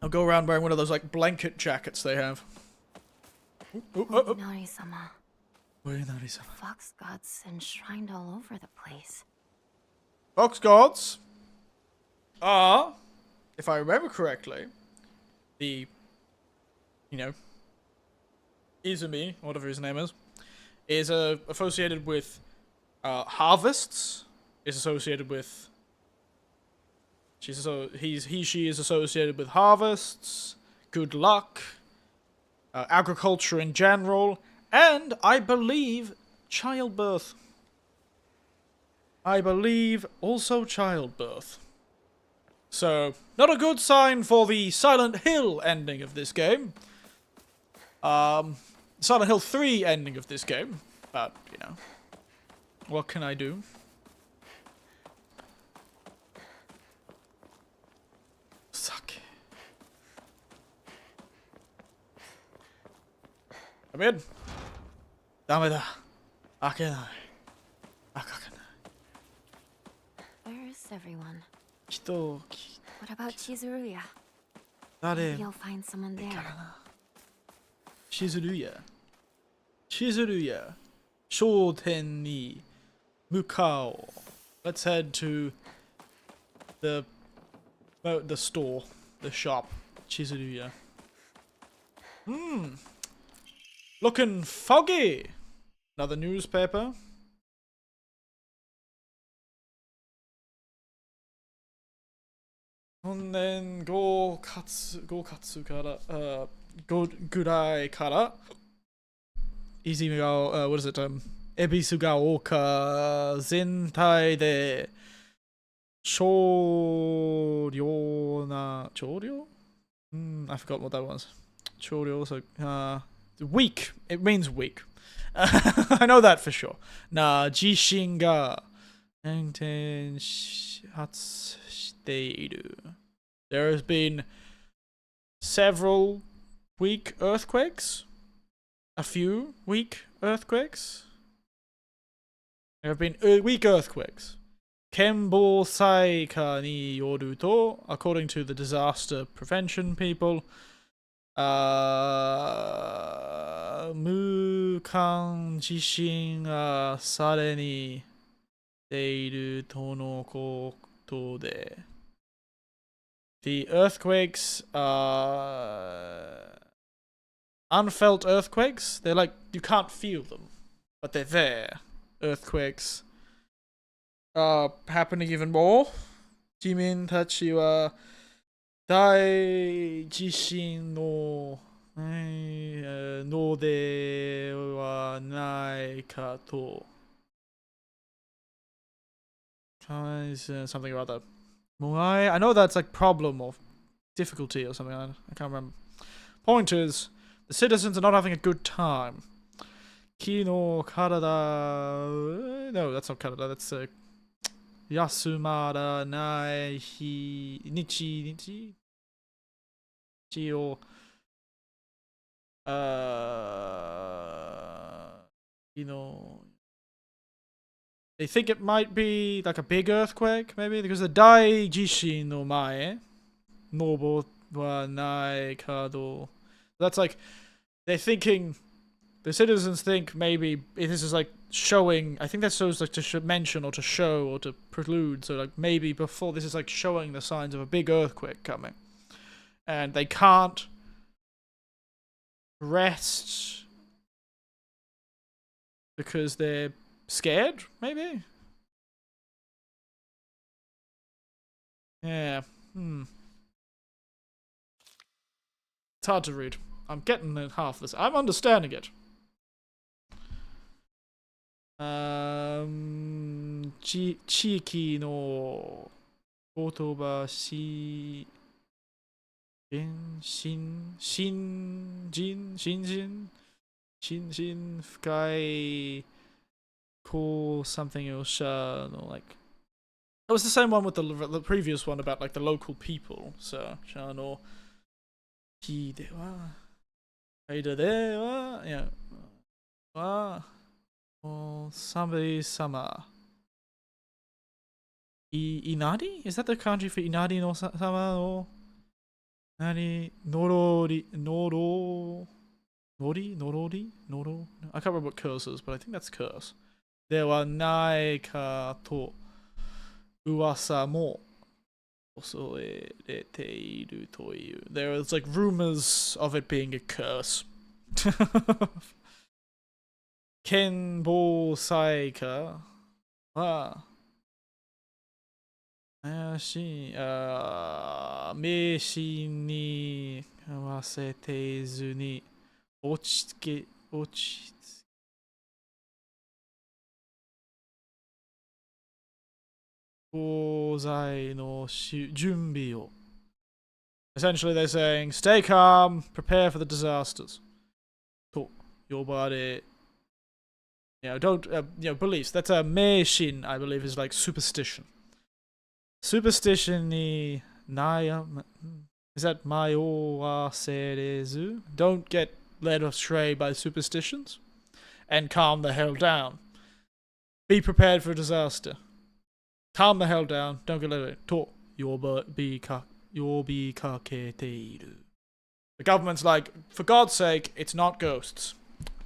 I'll go around wearing one of those like blanket jackets they have. Nori-sama. Nori-sama. Fox gods enshrined all over the place. Fox gods are, if I remember correctly, the, you know, Izumi, whatever his name is associated with harvests. Is associated with. She is associated with harvests, good luck, agriculture in general, and I believe childbirth. I believe also childbirth. So, not a good sign for the Silent Hill ending of this game. Silent Hill 3 ending of this game. But, you know, what can I do? Sake. Come in. Dameda. Akenai. Akakenai. Where is everyone? Kito. What about Chizuruya? Dare. Maybe you'll find someone there. Chizuruya. Chizuruya. Shoten ni mukao. Let's head to the store, the shop. Chizuruya. Looking foggy. Another newspaper. Honnen go katsu kara, go gurai kara. Izumi ga, what is it? Ebisu ga oka zentai de choryo na choryo? I forgot what that was. Choryo, so weak. It means weak. I know that for sure. Na jishin ga enten hatsuteiru. There has been several weak earthquakes. A few weak earthquakes. There have been weak earthquakes. Kenbo Saika ni yoru to, according to the disaster prevention people, mukan jishin ga sare ni teiru tono koto de. The earthquakes are unfelt earthquakes. They're like, you can't feel them, but they're there. Earthquakes are happening even more. Jimin tachi wa dai jishin no no de wa nai ka to. Something about that. I know that's like problem or difficulty or something. I can't remember. Point is, the citizens are not having a good time. Kino karada. No, that's not karada. That's yasumara nai nichi o you know, they think it might be like a big earthquake, maybe, because the dai jishin no mae nobo wa nai kado. That's like, they're thinking, the citizens think maybe this is like showing, I think that's supposed like to mention or to show or to prelude, so like maybe before this is like showing the signs of a big earthquake coming. And they can't rest because they're scared, maybe? Yeah, It's hard to read. I'm getting half this. I'm understanding it. Chiki no kotoba shinjin fukai ko something else no, like it was the same one with the previous one about like the local people. So shano hi de wa aida de wa yeah wa somebody sama inari, is that the kanji for inari no sama no nari norori noro norori I can't remember what curse is, but I think that's curse. There wa nai ka to uwasa mo osoerete toiu. There is like rumors of it being a curse. Kenbo saika wa meishi ni kawasetezu ni ochitsuke gozai no junbi o. Essentially, they're saying, stay calm, prepare for the disasters. To yobare. Don't, beliefs. That's a meishin, I believe, is like superstition. Superstition ni naya. Is that mayo wa serezu? Don't get led astray by superstitions. And calm the hell down. Be prepared for a disaster. Calm the hell down. Don't get led astray. To yobi kaketeiru. The government's like, for God's sake, it's not ghosts.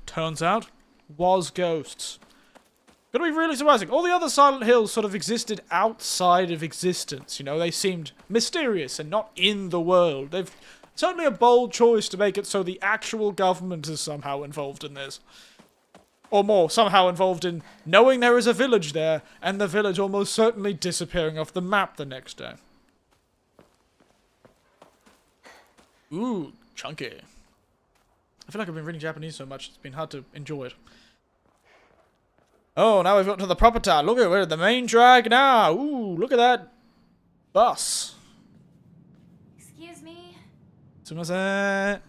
Turns out, was ghosts. Gonna be really surprising. All the other Silent Hills sort of existed outside of existence, they seemed mysterious and not in the world. They've certainly a bold choice to make it so the actual government is somehow involved in this. Or more, somehow involved in knowing there is a village there, and the village almost certainly disappearing off the map the next day. Ooh, chunky. I feel like I've been reading Japanese so much, it's been hard to enjoy it. Oh, now we've got to the proper town. Look at, we're at the main drag now. Ooh, look at that bus. Excuse me. Sumimasen.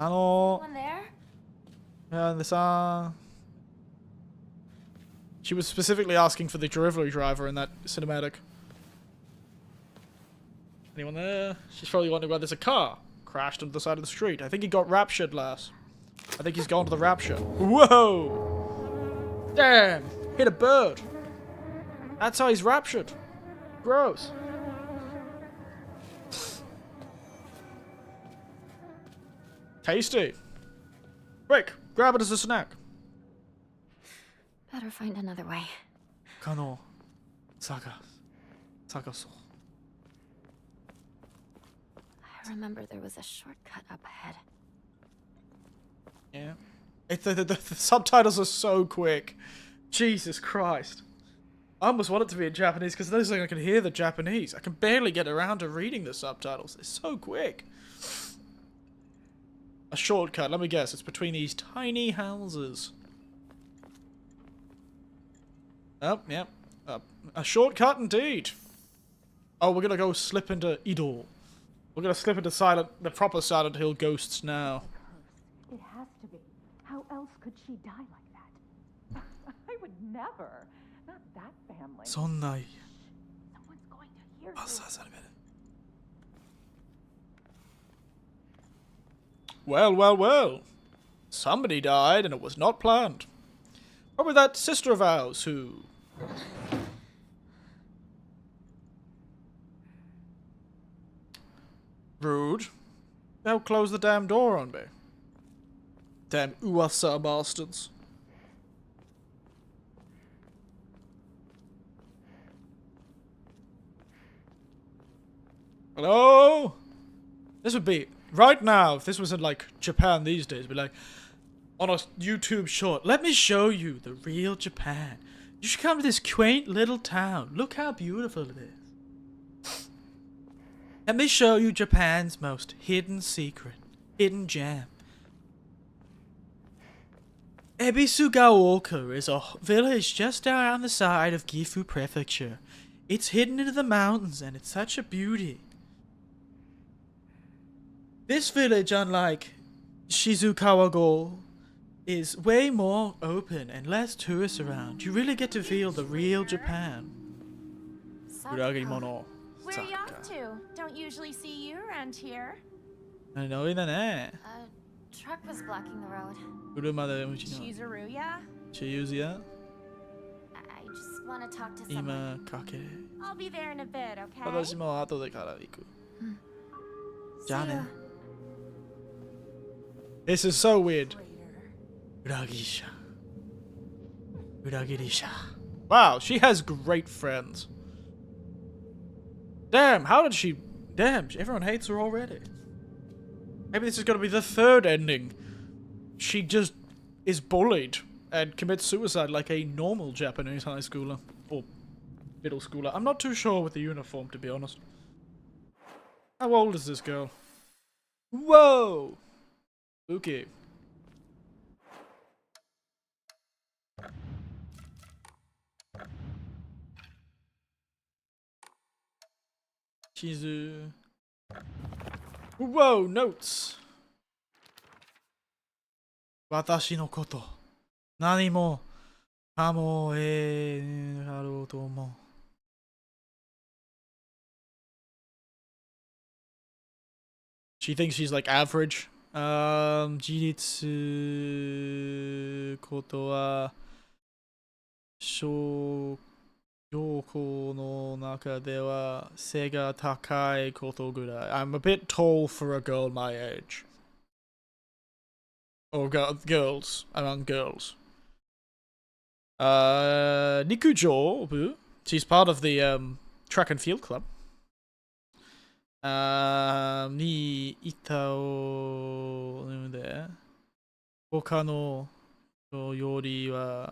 Anyone there? She was specifically asking for the delivery driver in that cinematic. Anyone there? She's probably wondering why there's a car crashed onto the side of the street. I think he got raptured last. I think he's gone to the rapture. Whoa! Damn! Hit a bird. That's how he's raptured. Gross. Tasty. Quick, grab it as a snack. Better find another way. Kano. Sagaso. I remember there was a shortcut up ahead. Yeah. The subtitles are so quick. Jesus Christ. I almost want it to be in Japanese because those I can hear the Japanese. I can barely get around to reading the subtitles. It's so quick. A shortcut, let me guess. It's between these tiny houses. Oh, yeah. A shortcut indeed. Oh, we're gonna go slip into Ido. We're gonna slip into the proper Silent Hill ghosts now. It has to be. How else could she die like that? I would never. Not that family. Sonnai. Someone's going to hear you. Well, well, well. Somebody died and it was not planned. Probably that sister of ours who... Rude. They'll close the damn door on me. Damn Uwasa bastards. Hello? This would be... Right now, if this was in, like, Japan these days, it'd be like... On a YouTube short, let me show you the real Japan. You should come to this quaint little town. Look how beautiful it is. Let me show you Japan's most hidden secret. Hidden gem. Ebisugaoka is a village just down the side of Gifu Prefecture. It's hidden into the mountains and it's such a beauty. This village, unlike Shizukawa-go, is way more open and less tourists around. You really get to feel the real Japan. Uragimono. Where are you off to? Don't usually see you around here. I know it, A truck was blocking the road. Shizuruya? Chiyuzuya. I just want to talk to someone. Ima kake. I'll be there in a bit, okay? 私も後でから行く。じゃあね。This is so weird. Uragisha. Uragirisha. Wow, she has great friends. Damn, how did she... Damn, everyone hates her already. Maybe this is going to be the third ending. She just is bullied and commits suicide like a normal Japanese high schooler. Or middle schooler. I'm not too sure with the uniform, to be honest. How old is this girl? Whoa! Okay. Shizu. Whoa, notes. Watashi no koto. Nani mo kamo haru to mo. She thinks she's like average. Jiritsu koto wa shoukou no naka de wa sei ga takai koto gurai. I'm a bit tall for a girl my age. Or girls, among girls. Nikujo, she's part of the track and field club. Ni itao de hoka no yori wa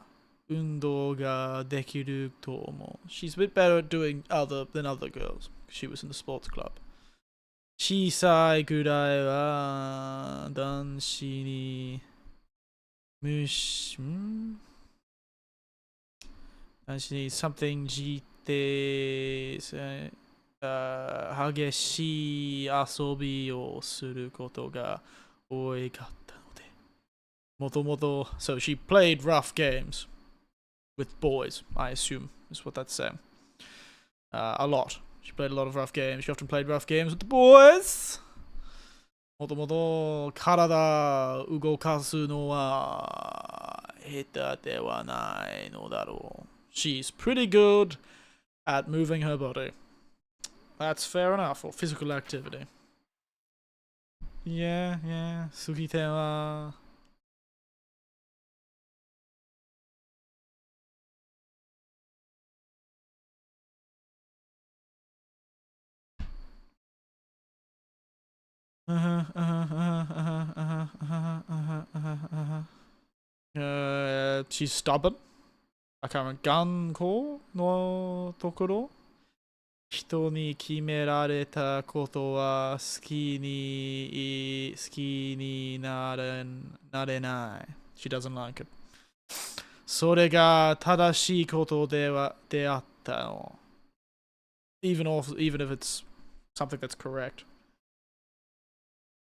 undo ga dekiru to omo. She's a bit better at doing than other girls. She was in the sports club. 小さいぐらいは男子に男子に something じて激しい遊びをすることが多かったので。もともと so she played rough games with boys, I assume, is what that's saying. A lot. She played a lot of rough games. She often played rough games with the boys. もともと体動かすのは下手ではないのだろう。She's pretty good at moving her body. That's fair enough for physical activity. Yeah. 過ぎてはshe's stubborn. I can't remember. 頑固のところ人に決められたことは好きになれない。She doesn't like it. それが正しいことであったの。Even if it's something that's correct.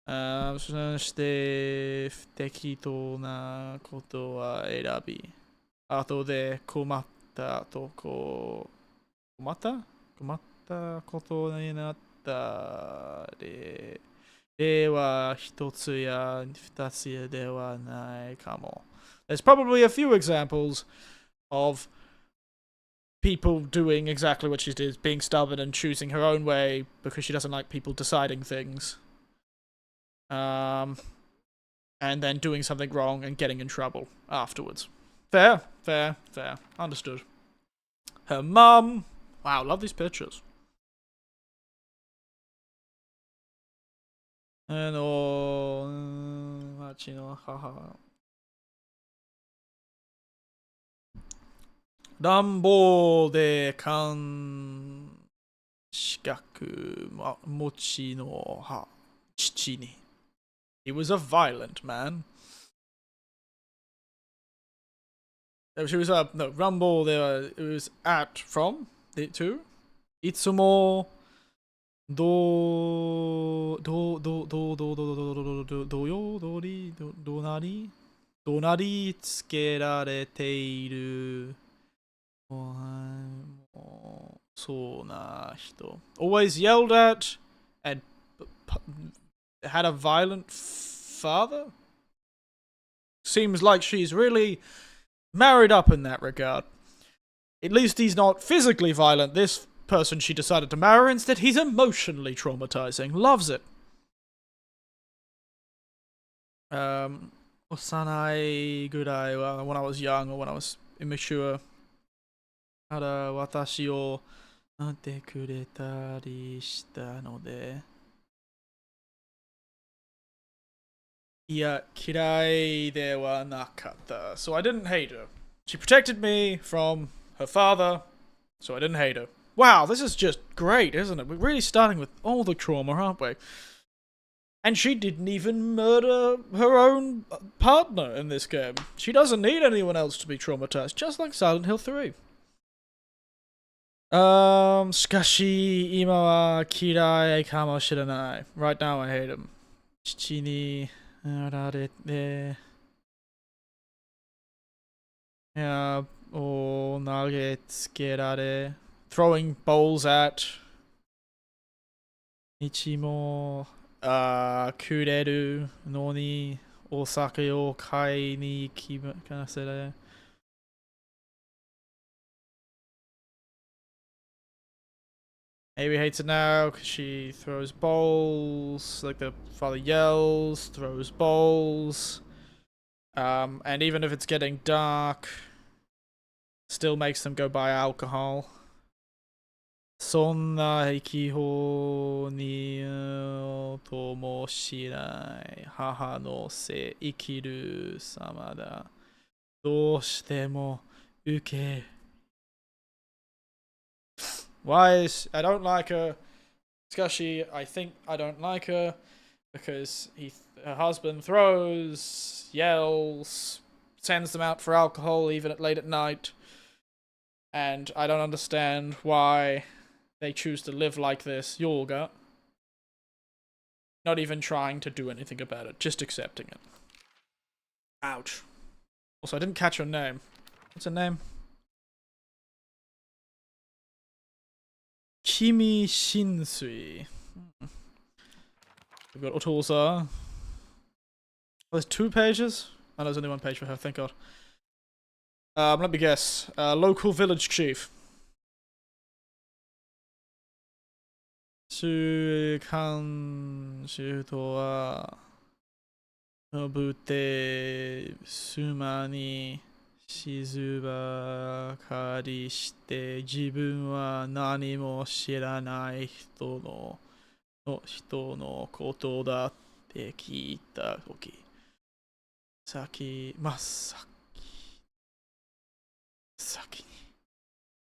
そして適当なことは選び、後で困ったことになった例は一つや二つではないかも。There's probably a few examples of people doing exactly what she did, being stubborn and choosing her own way because she doesn't like people deciding things. And then doing something wrong and getting in trouble afterwards. Fair. Understood. Her mum. Wow, love these pictures. And haha. 乱暴で資格持ちの父に。He was a violent man. She was no Rumble. It was at from the two. いつも怒鳴りつけられている。そうな人。Always yelled at and had a violent father? Seems like she's really married up in that regard. At least he's not physically violent. This person she decided to marry, instead he's emotionally traumatizing. Loves it. 幼いぐらいは when I was young or when I was immature から私を待ってくれたりしたのでいや嫌いではなかった So I didn't hate her. She protected me from her father, so I didn't hate her. Wow, this is just great, isn't it? We're really starting with all the trauma, aren't we? And she didn't even murder her own partner in this game. She doesn't need anyone else to be traumatized, just like Silent Hill 3. しかし、今は嫌いかもしれない。Right now I hate him. 父になられて、を投げつけられ、throwing bowls at, 道もくれるのにお酒を買いに来ませれ。Maybe hates it now because she throws bowls, like the father yells, throws bowls. And even if it's getting dark, still makes them go buy alcohol. そんな気候にともしない母の生きる様だ。どうしても受け。Why is I don't like her Tsukashi, I think I don't like her because her husband throws, yells, sends them out for alcohol even at late at night. And I don't understand why they choose to live like this. Yoga. Not even trying to do anything about it, just accepting it. Ouch. Also, I didn't catch her name. What's her name? Kimi Shinsui. We've got Otosa. Oh, there's 2 pages? Oh, there's only 1 page for her, thank God. Let me guess. Local village chief. 主看主とはぶてすまに静ばかりして自分は何も知らない人のことだって聞いたとき先に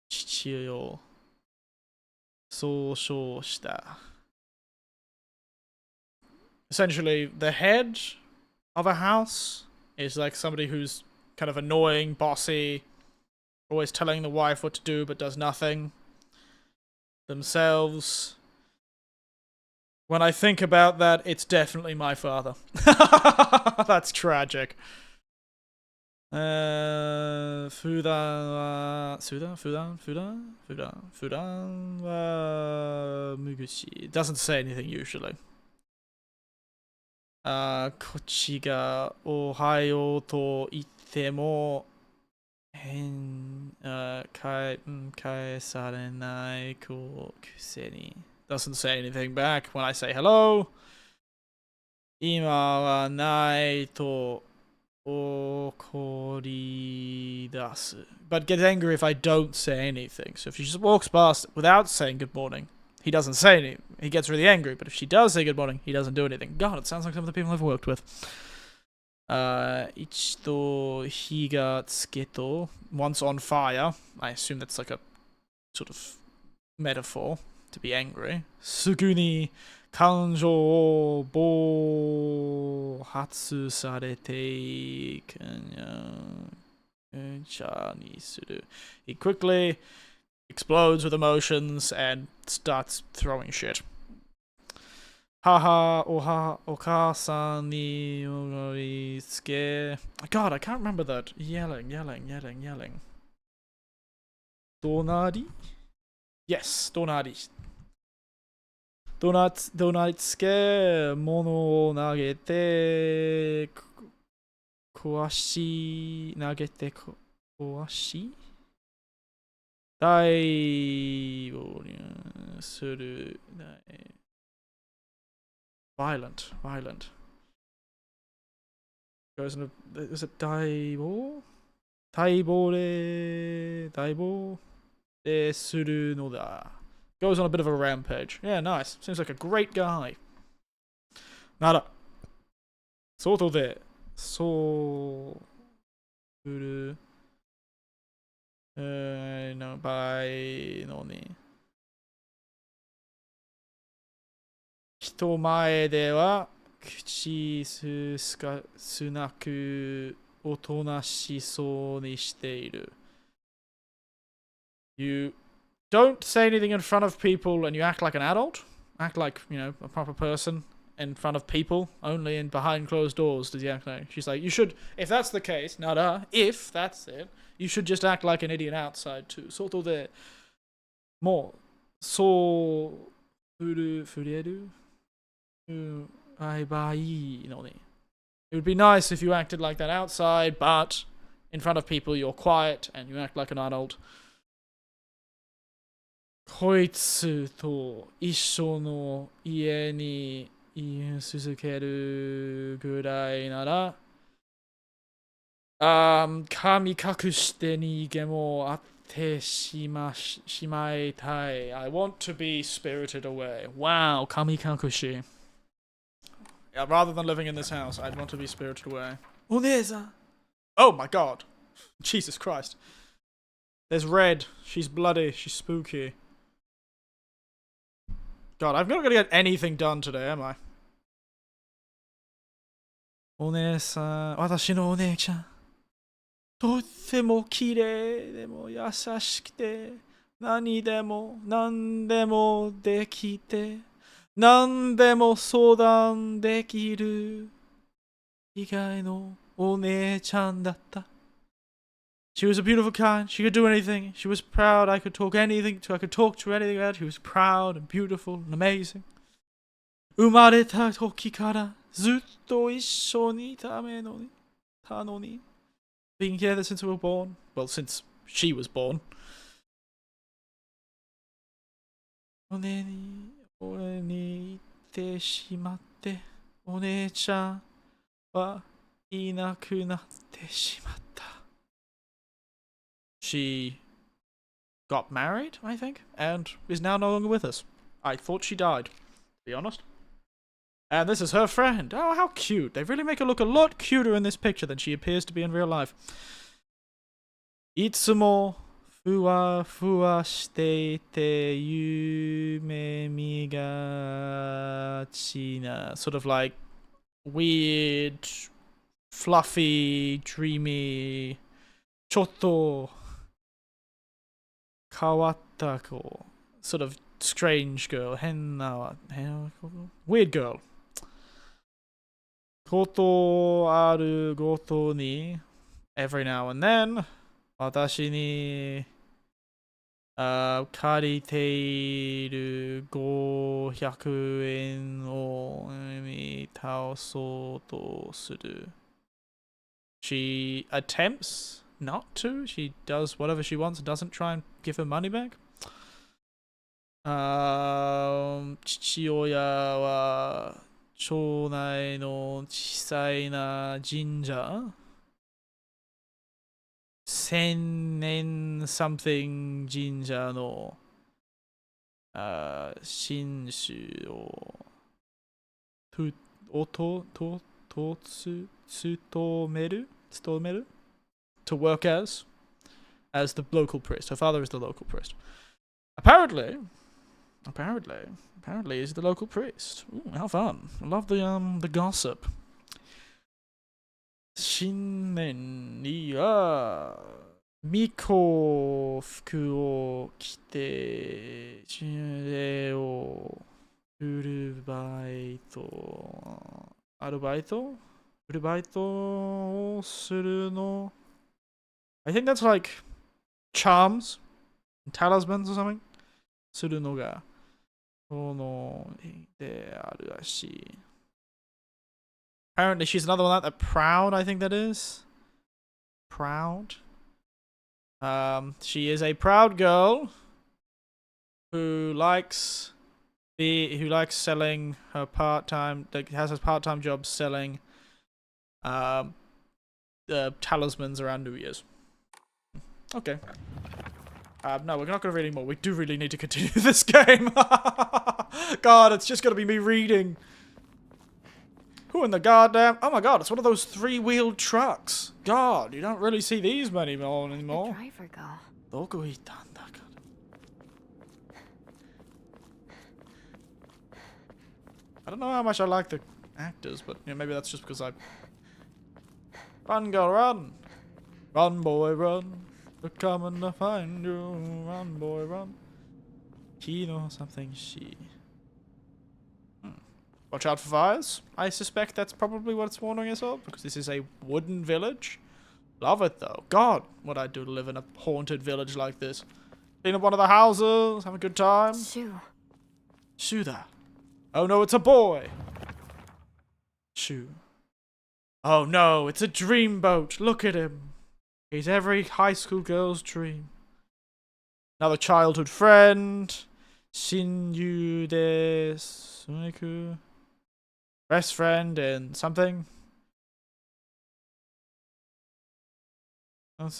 父をそう称した。Essentially, the head of a house is like somebody who's kind of annoying, bossy, always telling the wife what to do but does nothing themselves. When I think about that, it's definitely my father. That's tragic. 普段は無口 doesn't say anything usually. こっちがおはようと言っても返されないくせに doesn't say anything back when I say hello. 今はないと怒り出す but gets angry if I don't say anything. So if she just walks past without saying good morning, he doesn't say anything. He gets really angry. But if she does say good morning, he doesn't do anything. God, it sounds like some of the people I've worked with. 一度火がつけと once on fire. I assume that's like a sort of metaphor to be angry. すぐに感情を暴発されていくんちゃにする He quickly explodes with emotions and starts throwing shit. お母さんにおりつけ God, I can't remember that. Yelling. 怒鳴り Yes, 怒鳴り怒鳴りつけ物を投げて壊し大暴力する violent goes in a, is it 大暴でするのだ goes on a bit of a rampage. Yeah, nice. Seems like a great guy. Nada. 外でそうするの場合のに人前では口すなくおとなしそうにしている You don't say anything in front of people and you act like an adult. Act like, you know, a proper person in front of people, only in behind closed doors does he act like. She's like, you should, if that's the case, nada, if that's it, you should just act like an idiot outside too. 外でもうそう触れるあえばいいのに It would be nice if you acted like that outside, but in front of people you're quiet and you act like an adult. こいつと一緒の家に居続けるぐらいなら神隠して逃げもあってしまいたい I want to be spirited away. Wow, 神隠し Yeah, rather than living in this house, I'd want to be spirited away. Oh, there's a... Oh my god. Jesus Christ. There's Red. She's bloody. She's spooky. God, I'm not gonna get anything done today, am I? お姉さん、私のお姉ちゃん。とっても綺麗でも優しくて、何でもできて、何でも相談できる以外のお姉ちゃんだった。She was a beautiful kind. She could do anything. She was proud. I could talk anything to. I could talk to anything about. She was proud and beautiful and amazing. 生まれた時からずっと一緒にいたのに。Being together since we were born. Well, since she was born. 俺に言ってしまって、お姉ちゃんはいなくなってしまった。She got married, I think, and is now no longer with us. I thought she died, to be honest. And this is her friend. Oh, how cute. They really make her look a lot cuter in this picture than she appears to be in real life. いつもふわふわしていて夢見がちな sort of like weird, fluffy, dreamy ちょっと変わった子 sort of strange girl 変な weird girl ことあるごとに every now and then 私に借りている500円を見倒そうとする She attempts not to. She does whatever she wants and doesn't try and give her money back. 父親は町内の小さいな神社千年 something 神社の神主を務める to work as the local priest. Her father is the local priest. Apparently he's the local priest. Ooh, how fun. I love the gossip. 新年には巫女服を着て礼をアルバイトをするの I think that's like charms and talismans or something するのがこのであるらしい Apparently she's another one like that proud I think that is proud she is a proud girl who likes selling her part-time has her part-time job selling talismans around New Year's. Okay. No, we're not going to read anymore. We do really need to continue this game. God, it's just going to be me reading. Who in the goddamn... Oh my god, it's one of those three-wheeled trucks. God, you don't really see these many more anymore. The driver go? どこ行ったんだか。I don't know how much I like the actors, but you know, maybe that's just because I... Run, girl, run! Run, boy, run! They're coming to find you. Run, boy, run. Kino something she... Watch out for fires. I suspect that's probably what it's warning us of, because this is a wooden village. Love it, though. God, what I'd do to live in a haunted village like this. Clean up one of the houses, have a good time. Shoo that. Oh no, it's a boy! Shoo. Oh no, it's a dreamboat. Look at him. He's every high school girl's dream. Another childhood friend. Shinju desu. Best friend and something. They've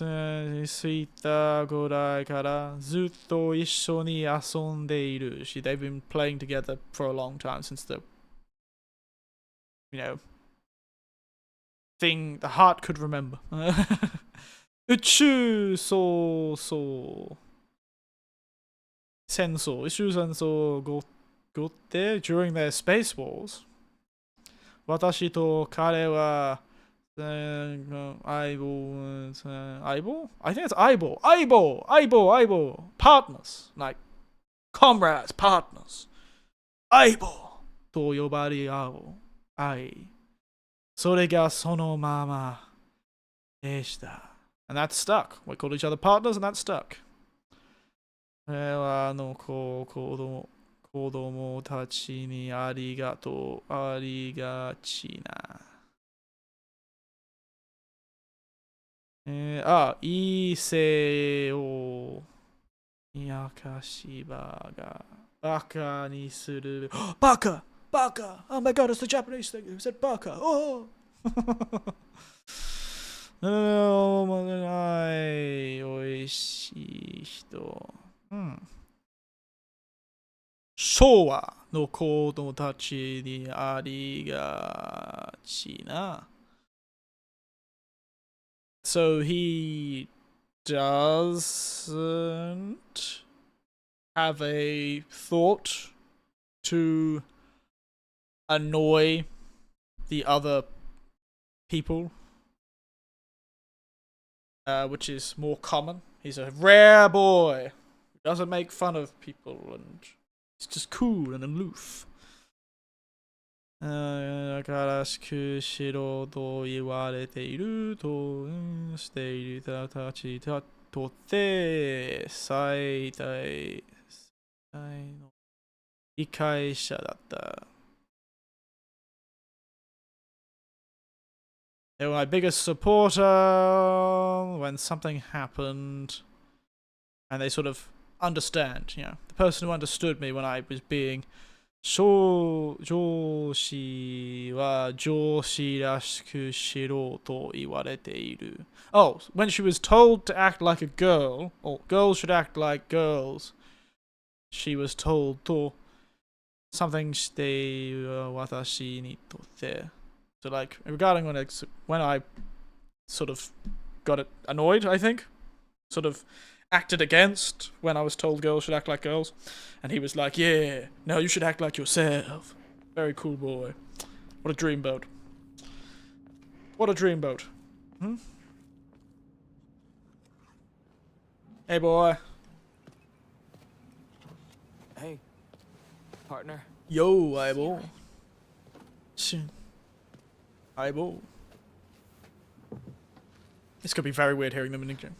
been playing together for a long time since the, you know, thing the heart could remember. Ichu so Senso. Ishu Senso 作って during their space wars. 私と彼は相棒 I think it's 相棒 partners like comrades partners 相棒と呼ばれ合う愛それがそのままでした and that stuck we called each other partners and that stuck これは子供たちにありがとうありがちな異性をやかしばがバカにするバカ Oh my god, it's the Japanese thing who said baka oh おいしい人昭和の子供たちにありがちなSo he doesn't have a thought to annoy the other people, which is more common. He's a rare boy who doesn't make fun of people and he's just cool and aloof. だからしくしろと言われているとしている人たちだとって最大の理解者だった。They were my biggest supporter when something happened, and they sort of understand, you know, the person who understood me when I was being 上司は上司らしくしろと言われている。Oh, when she was told to act like a girl, or girls should act like girls, she was told to something して私にとって。So like, regarding when I sort of got annoyed, I think, sort of acted against when I was told girls should act like girls, and he was like, yeah, no, you should act like yourself. Very cool boy. What a dreamboat. What a dreamboat. Hey boy. Hey, partner. Yo, eyeball. Eyeball. This could be very weird hearing them in English.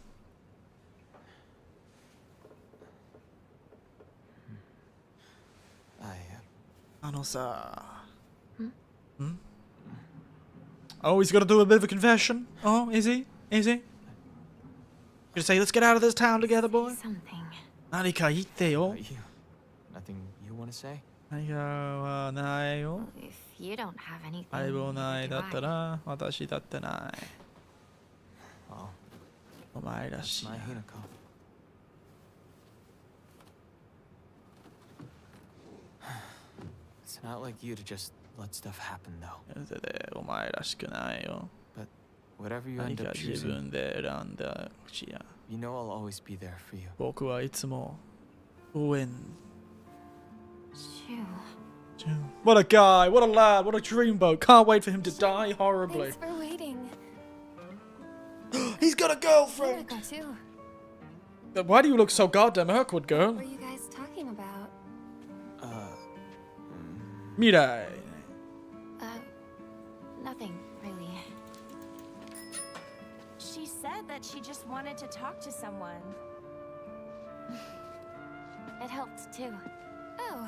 Oh, he's got to do a bit of a confession. Oh, is he? Is he? Gonna say, let's get out of this town together, boy. Something. 何か言ってよ。 Nothing you want to say? 何かはないよ。 If you don't have anything, 相棒ない neither だ do った I. ら私だってない。 Oh, お前ら that's しい my な。 Hinako. It's not like you to just let stuff happen, though. それでお前らしくないよ。 Whatever you 何 end か up 自 choosing, 分で選んだ道や。 you know I'll always be there for you. 僕はいつも応援。 Shoo. What a guy, what a lad, what a dreamboat. Can't wait for him to die horribly. Thanks for waiting. He's got a girlfriend! Hinako too. Why do you look so goddamn awkward, girl? What were you guys talking about? Mirai. Nothing, really. She said that she just wanted to talk to someone. It helped too. Oh.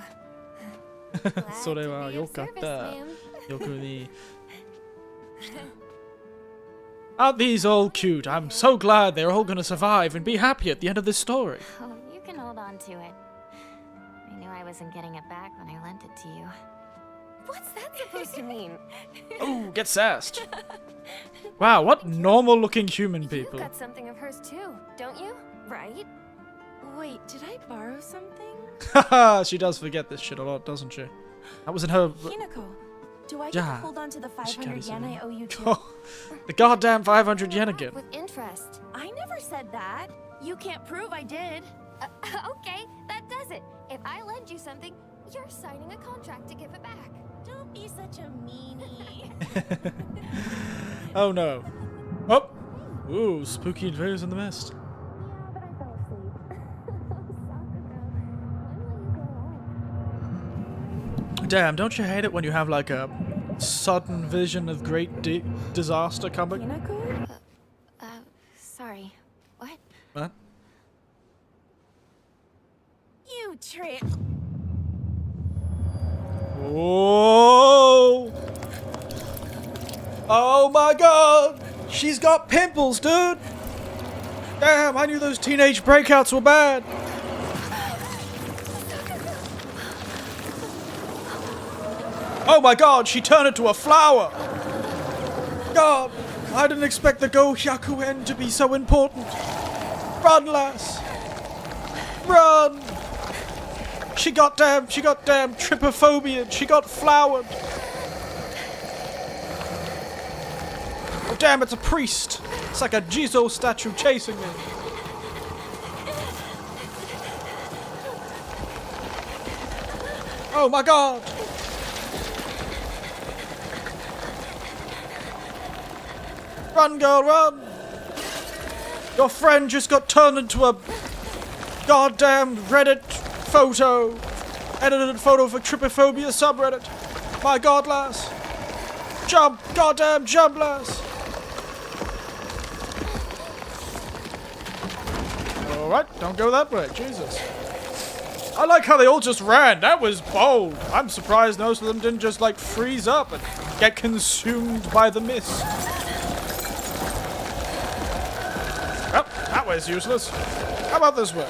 それは良かった。 ma'am. よくに。Aren't these all cute? I'm so glad they're all gonna survive and be happy at the end of this story. Oh, you can hold on to it. I knew I wasn't getting it back when I lent it to you. What's that supposed to mean? Oh, get sassed. Wow, what normal-looking human people. You've got something of hers too, don't you? Right? Wait, did I borrow something? Haha, she does forget this shit a lot, doesn't she? That wasn't her. Hinako, do I get to Yeah. hold on to the 500 yen I owe you too? Oh, the goddamn 500 yen again. With interest. I never said that. You can't prove I did. Okay, that does it. If I lend you something, You're signing a contract to give it back. Don't be such a meanie. Oh no. Oh! Ooh, spooky invaders in the mist. Yeah, but I fell asleep. Soccer girl, when will you grow up? Damn, don't you hate it when you have like a sudden vision of great disaster coming? Sorry. What? What? You trip. Whoa! Oh my god! She's got pimples, dude! Damn, I knew those teenage breakouts were bad! Oh my god, she turned into a flower! God, I didn't expect the Go Hyakuen to be so important. Run, lass! Run! She got damn trypophobia. She got flowered. Oh, damn, it's a priest. It's like a Jizo statue chasing me. Oh my god! Run, girl, run! Your friend just got turned into a goddamn Reddit photo. Edited photo for trypophobia subreddit. My god, lass. Jump, goddamn jump, lass. Alright, don't go that way, Jesus. I like how they all just ran. That was bold. I'm surprised most of them didn't just like freeze up and get consumed by the mist. Well, that way's useless. How about this way?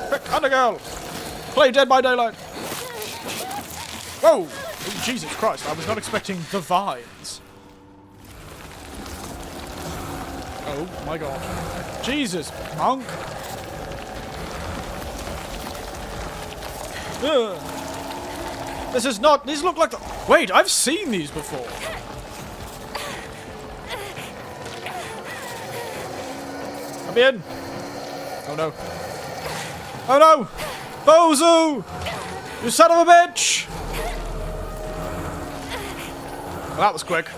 Quick, undergirl! Play Dead by Daylight! Whoa! Oh, Jesus Christ, I was not expecting the vines. Oh my god. Jesus, monk! Ugh. This is not... These look like the... Wait, I've seen these before. Come in. Oh no. Oh no! Bozu! You son of a bitch! Well, that was quick.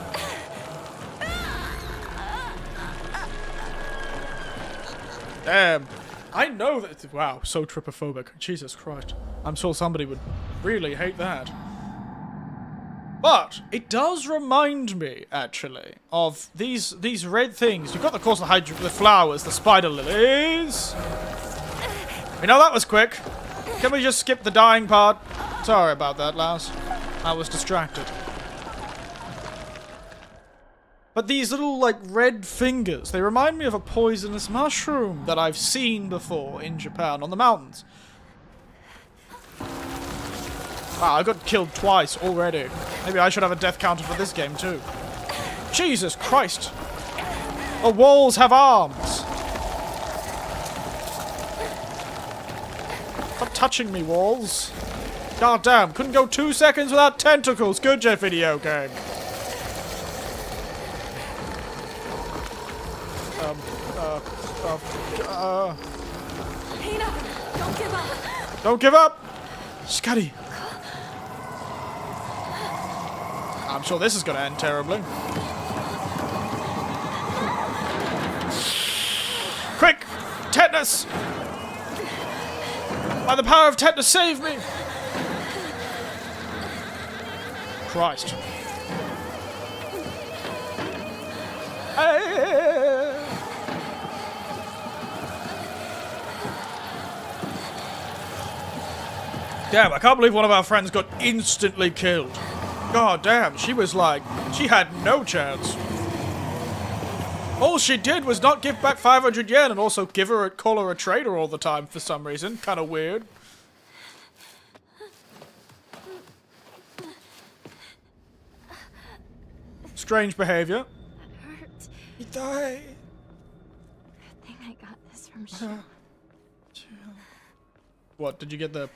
Damn. I know that... Wow, so trypophobic. Jesus Christ. I'm sure somebody would really hate that. But it does remind me, actually, of these red things. You've got, of course, the flowers, the spider lilies. We know that was quick. Can we just skip the dying part? Sorry about that, lass. I was distracted. But these little, like, red fingers, they remind me of a poisonous mushroom that I've seen before in Japan on the mountains. Wow, I got killed twice already. Maybe I should have a death counter for this game, too. Jesus Christ! The walls have arms! Stop touching me, walls. God damn, couldn't go 2 seconds without tentacles, could you, video game? Hina, don't give up. Don't give up! Scuddy! I'm sure this is gonna end terribly. Quick! Tetanus! By the power of tetanus, save me! Christ. Damn, I can't believe one of our friends got instantly killed. God damn, she was like, she had no chance. All she did was not give back 500 yen and also call her a traitor all the time for some reason. Kind of weird. Strange behavior. That hurt. He died. Good thing I got this from Shu. What, did you get the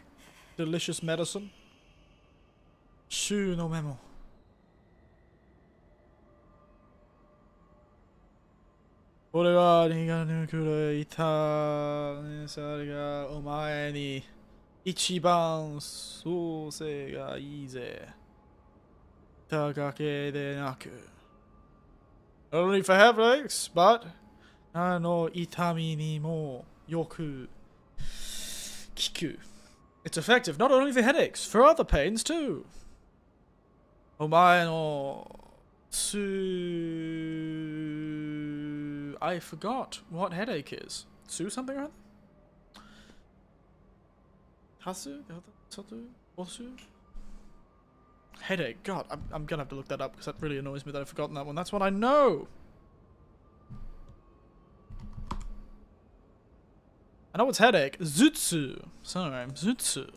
delicious medicine? Shu no memo. Ore wa niga nukure ita. Sare ga omae ni 一番創生がいいぜ。高けでなく。Not only for headaches, but 痛みにもよく効く. It's effective not only for headaches, for other pains too. お前のI forgot what headache is. Su something or other? Hasu? Satu? Osu? Headache. God, I'm gonna have to look that up because that really annoys me that I've forgotten that one. That's what I know! I know it's headache. Zutsu. Sorry, Zutsu.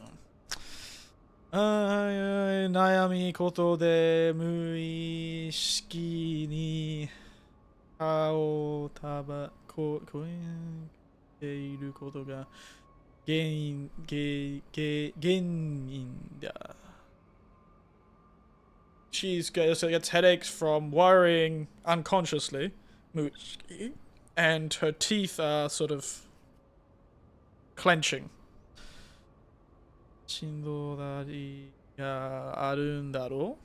悩み事で無意識に顔をたばこていることが原因だ. She gets headaches from worrying unconsciously, and her teeth are sort of clenching. 振動だりがあるんだろ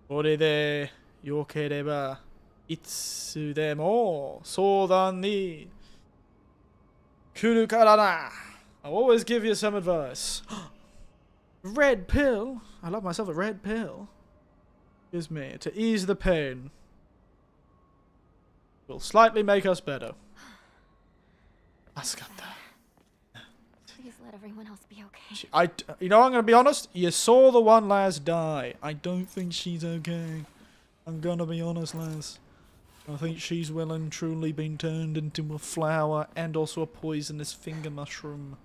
う。これでよければいつでも相談に来るからな. I'll always give you some advice. Red pill. I love myself a red pill. Gives me to ease the pain. Will slightly make us better. 助かった. Please let everyone else be okay. You know, I'm gonna be honest. You saw the one Laz die. I don't think she's okay. I'm gonna be honest, Laz. I think she's well and truly been turned into a flower and also a poisonous finger mushroom.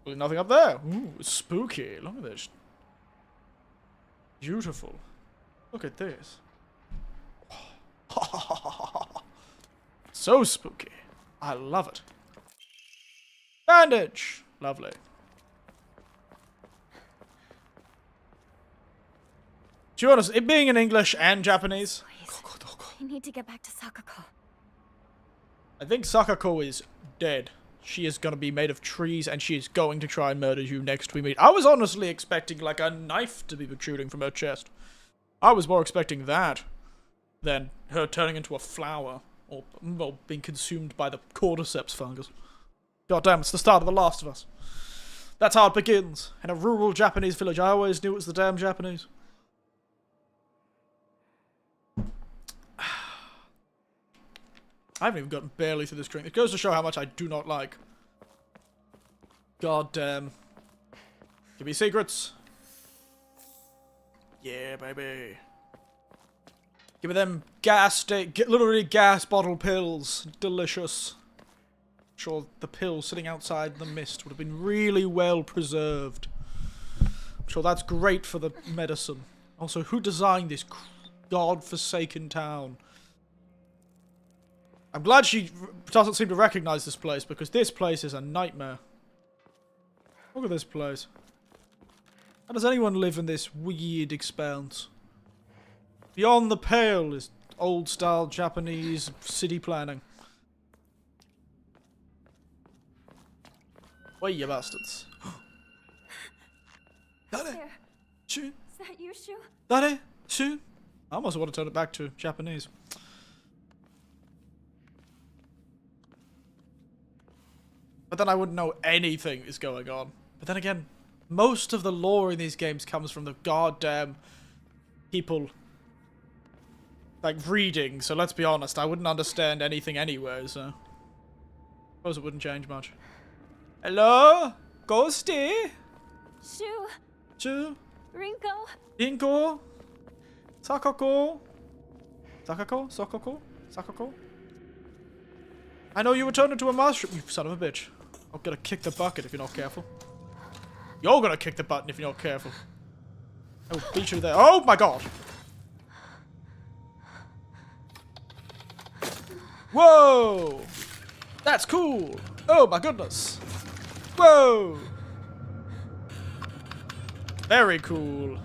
Well, nothing up there. Ooh, spooky. Look at this. Beautiful. Look at this. So spooky. I love it. Bandage. Lovely. To be honest, it being in English and Japanese. Please. I need to get back to Sakako. I think Sakako is dead. She is gonna be made of trees and she is going to try and murder you next we meet. I was honestly expecting like a knife to be protruding from her chest. I was more expecting that than her turning into a flower or well, being consumed by the cordyceps fungus. God damn, it's the start of The Last of Us. That's how it begins. In a rural Japanese village. I always knew it was the damn Japanese. I haven't even gotten barely through this drink. It goes to show how much I do not like. God damn. Give me secrets. Yeah, baby. Give me them literally gas bottle pills. Delicious. I'm sure the pills sitting outside in the mist would have been really well preserved. I'm sure that's great for the medicine. Also, who designed this god-forsaken town? I'm glad she doesn't seem to recognize this place, because this place is a nightmare. Look at this place. How does anyone live in this weird expanse? Beyond the pale is old-style Japanese city planning. Wait, you bastards. Dare? Shu? Is that you, Shu? Dare? Shu? I almost want to turn it back to Japanese. But then I wouldn't know anything is going on. But then again, most of the lore in these games comes from the goddamn people, like, reading. So let's be honest, I wouldn't understand anything anyway, so I suppose it wouldn't change much. Hello? Ghosty? Shu? Shu? Rinko? Rinko? Sakako? Sakako? Sakako? Sakako? I know you were turned into a mushroom, you son of a bitch. I'm gonna kick the bucket if you're not careful. You're gonna kick the button if you're not careful. I will beat you there. Oh my god! Whoa! That's cool! Oh my goodness! Whoa! Very cool.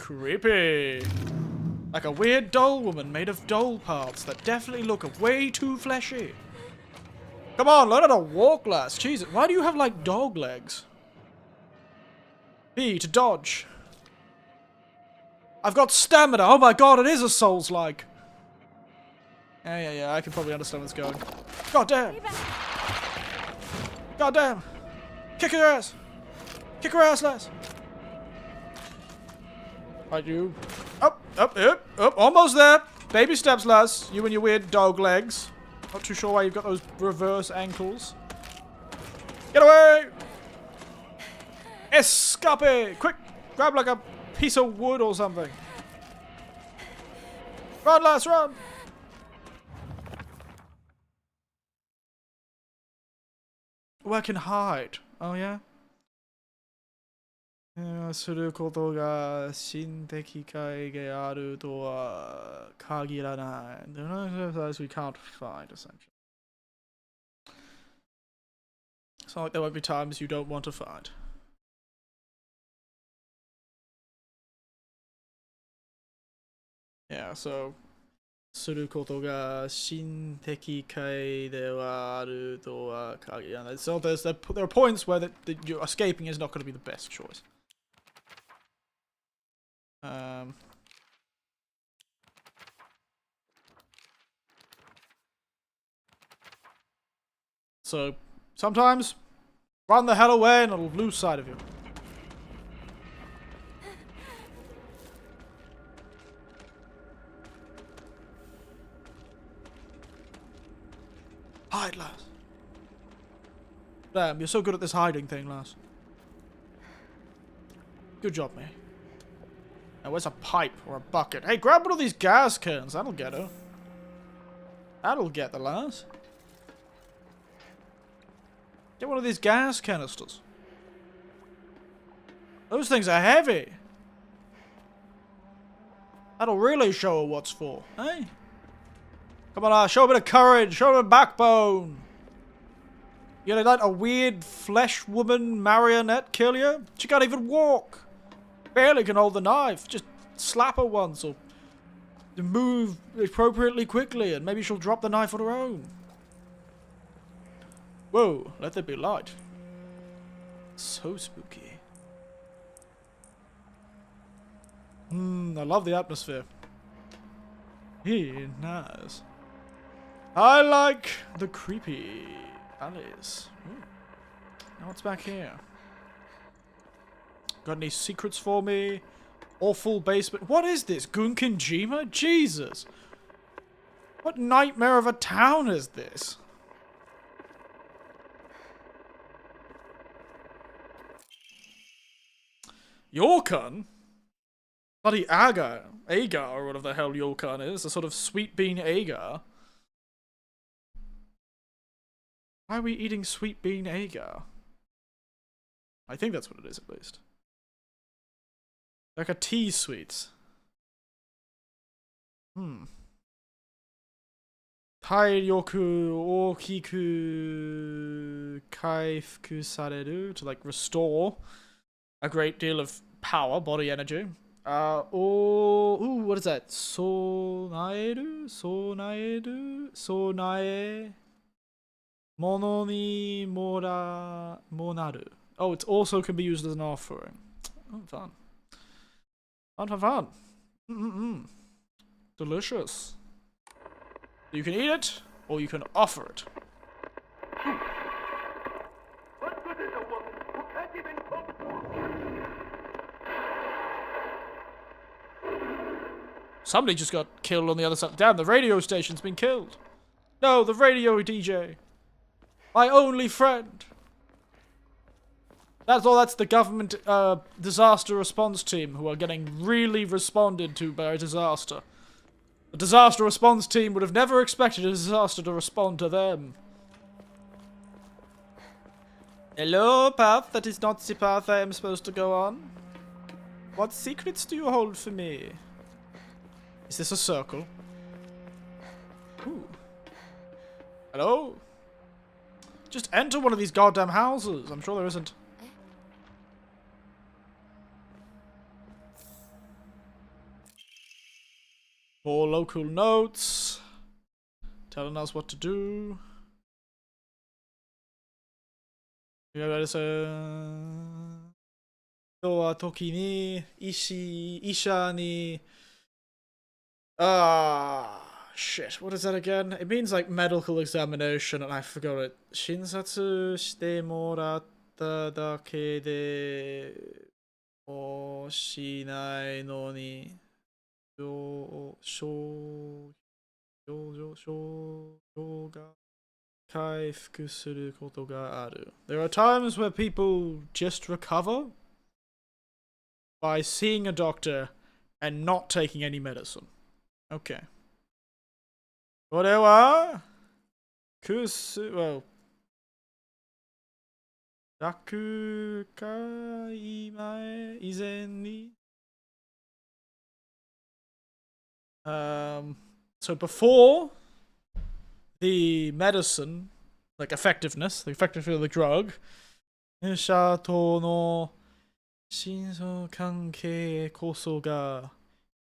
Creepy. Like a weird doll woman made of doll parts that definitely look way too fleshy. Come on, learn how to walk, lass. Jesus, why do you have like dog legs? B to dodge. I've got stamina. Oh my god, it is a Souls-like. Yeah, I can probably understand what's going. God damn. God damn. Kick her ass. Kick her ass, lass. Right, you. Up. Almost there. Baby steps, lass. You and your weird dog legs. Not too sure why you've got those reverse ankles. Get away! Escape! Quick! Grab like a piece of wood or something. Run, lass, run! Oh, I can hide. Oh, yeah? することが心的界があるとは限らない。There are no exercise we can't find, essentially. It's not like there won't be times you don't want to find. Yeah, so することが心的界ではあるとは限らない. So there are points where your escaping is not going to be the best choice. So sometimes run the hell away and it'll lose sight of you. Hide, lass. Damn, you're so good at this hiding thing, lass. Good job, mate. Now, where's a pipe or a bucket? Hey, grab one of these gas cans. That'll get her. That'll get the lass. Get one of these gas canisters. Those things are heavy. That'll really show her what's for, hey? Come on, show a bit of courage. Show a bit of backbone. You gonna let a weird flesh woman marionette kill you? She can't even walk. Barely can hold the knife. Just slap her once or move appropriately quickly and maybe she'll drop the knife on her own. Whoa, let there be light. So spooky. I love the atmosphere. Nice. I like the creepy alleys. Now what's back here? Got any secrets for me? Awful basement. What is this? Gunkinjima? Jesus. What nightmare of a town is this? Yorkun? Bloody agar, or whatever the hell Yorkun is. A sort of sweet bean agar. Why are we eating sweet bean agar? I think that's what it is, at least. Like a tea sweets. Taiyoku okiku kaifuku sareru, to like restore a great deal of power, body energy. What is that? Sonaeru? Sonae. Mono ni monaru. Oh, it also can be used as an offering. Oh, fun. Fun. Delicious. You can eat it, or you can offer it. Somebody just got killed on the other side. Damn, the radio station's been killed. No, the radio DJ. My only friend. That's the government disaster response team who are getting really responded to by a disaster. The disaster response team would have never expected a disaster to respond to them. Hello, path that is not the path I am supposed to go on. What secrets do you hold for me? Is this a circle? Ooh. Hello? Just enter one of these goddamn houses. I'm sure there isn't. More local notes. Telling us what to do. Shit, what is that again? It means like medical examination, and I forgot it. 診察してもらっただけでもしないのに症状が回復することがある. There are times where people just recover by seeing a doctor and not taking any medicine. Okay. これはwell, 落会前以前に so before the medicine, like effectiveness, the effectiveness of the drug, 医者との親相関係こそが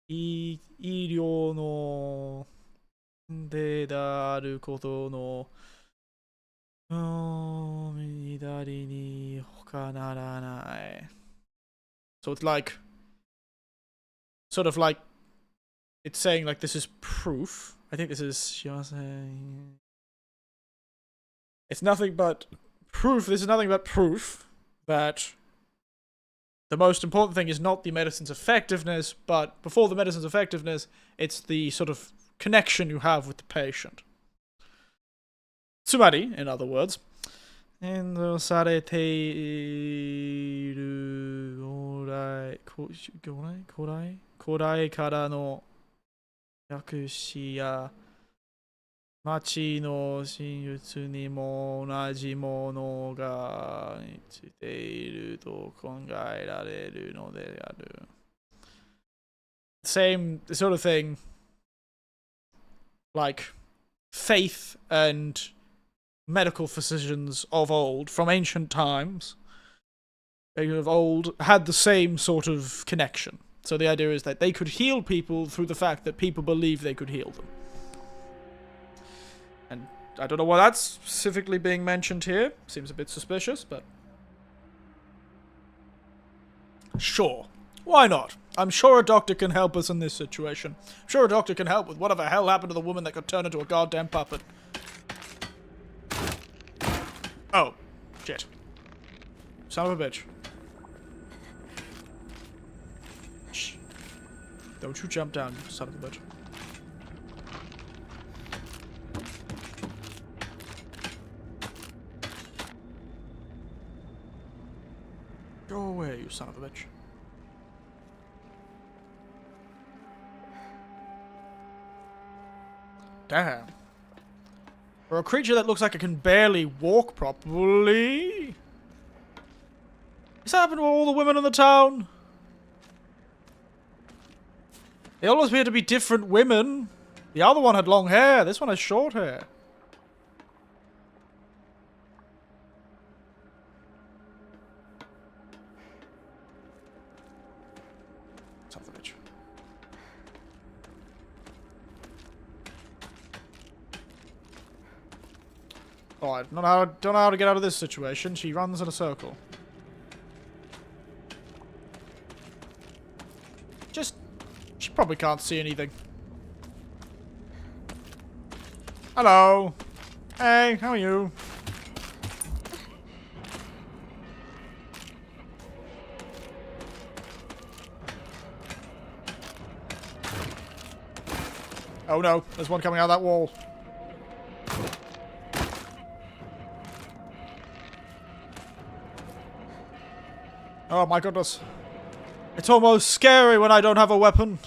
医療のであることの左に他ならない. So it's like, sort of like, it's saying like this is proof. I think this is, it's nothing but proof. This is nothing but proof that the most important thing is not the medicine's effectiveness, but before the medicine's effectiveness, it's the sort of connection you have with the patient. Tsumari, in other words. 変動されている古来からの薬師や町の真術にも同じものが似ていると考えられるのである. Same sort of thing, like faith and medical physicians of old, from ancient times, of old, had the same sort of connection. So the idea is that they could heal people through the fact that people believed they could heal them. And I don't know why that's specifically being mentioned here. Seems a bit suspicious, but sure. Why not? I'm sure a doctor can help us in this situation. I'm sure a doctor can help with whatever hell happened to the woman that got turned into a goddamn puppet. Oh, shit. Son of a bitch. Shh. Don't you jump down, you son of a bitch. Go away, you son of a bitch. Damn. For a creature that looks like it can barely walk properly. This happened to all the women in the town. They all appear to be different women. The other one had long hair. This one has short hair. Son of a bitch. Alright, don't know how to get out of this situation. She runs in a circle. She probably can't see anything. Hello. Hey, how are you? Oh no, there's one coming out of that wall. Oh my goodness. It's almost scary when I don't have a weapon.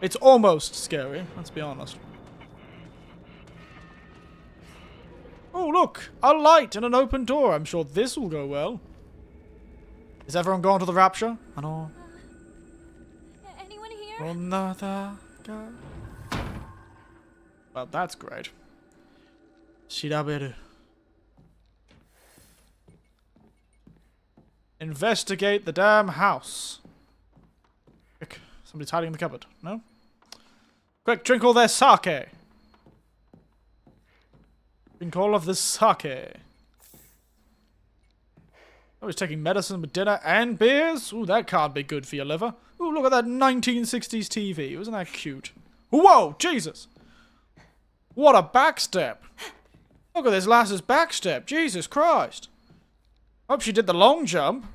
It's almost scary, let's be honest. Oh look, a light and an open door. I'm sure this will go well. Is everyone gone to the rapture? I know. Anyone here? Well, that's great. Shiraberu. Investigate the damn house. Quick. Somebody's hiding in the cupboard. No? Quick, drink all their sake. Drink all of this sake. Oh, he's taking medicine with dinner and beers? Ooh, that can't be good for your liver. Ooh, look at that 1960s TV. Wasn't that cute? Whoa, Jesus! What a backstep. Look at this lass's backstep. Jesus Christ. Hope she did the long jump.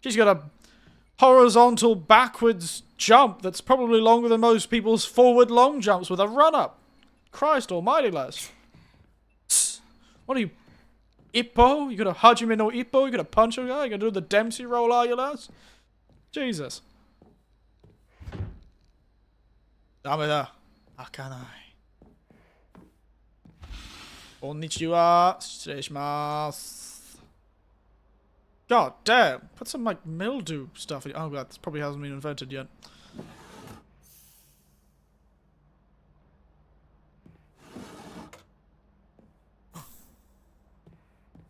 She's got a horizontal backwards jump that's probably longer than most people's forward long jumps with a run-up. Christ almighty, lass. What are you, Ippo? You gonna Hajime no Ippo? You gonna punch a guy? You gonna do the Dempsey roll, are you, lass? Jesus. Dameda. Akanai. Konnichiwa. Shirei God damn. Put some, like, mildew stuff in. Oh, God. This probably hasn't been invented yet.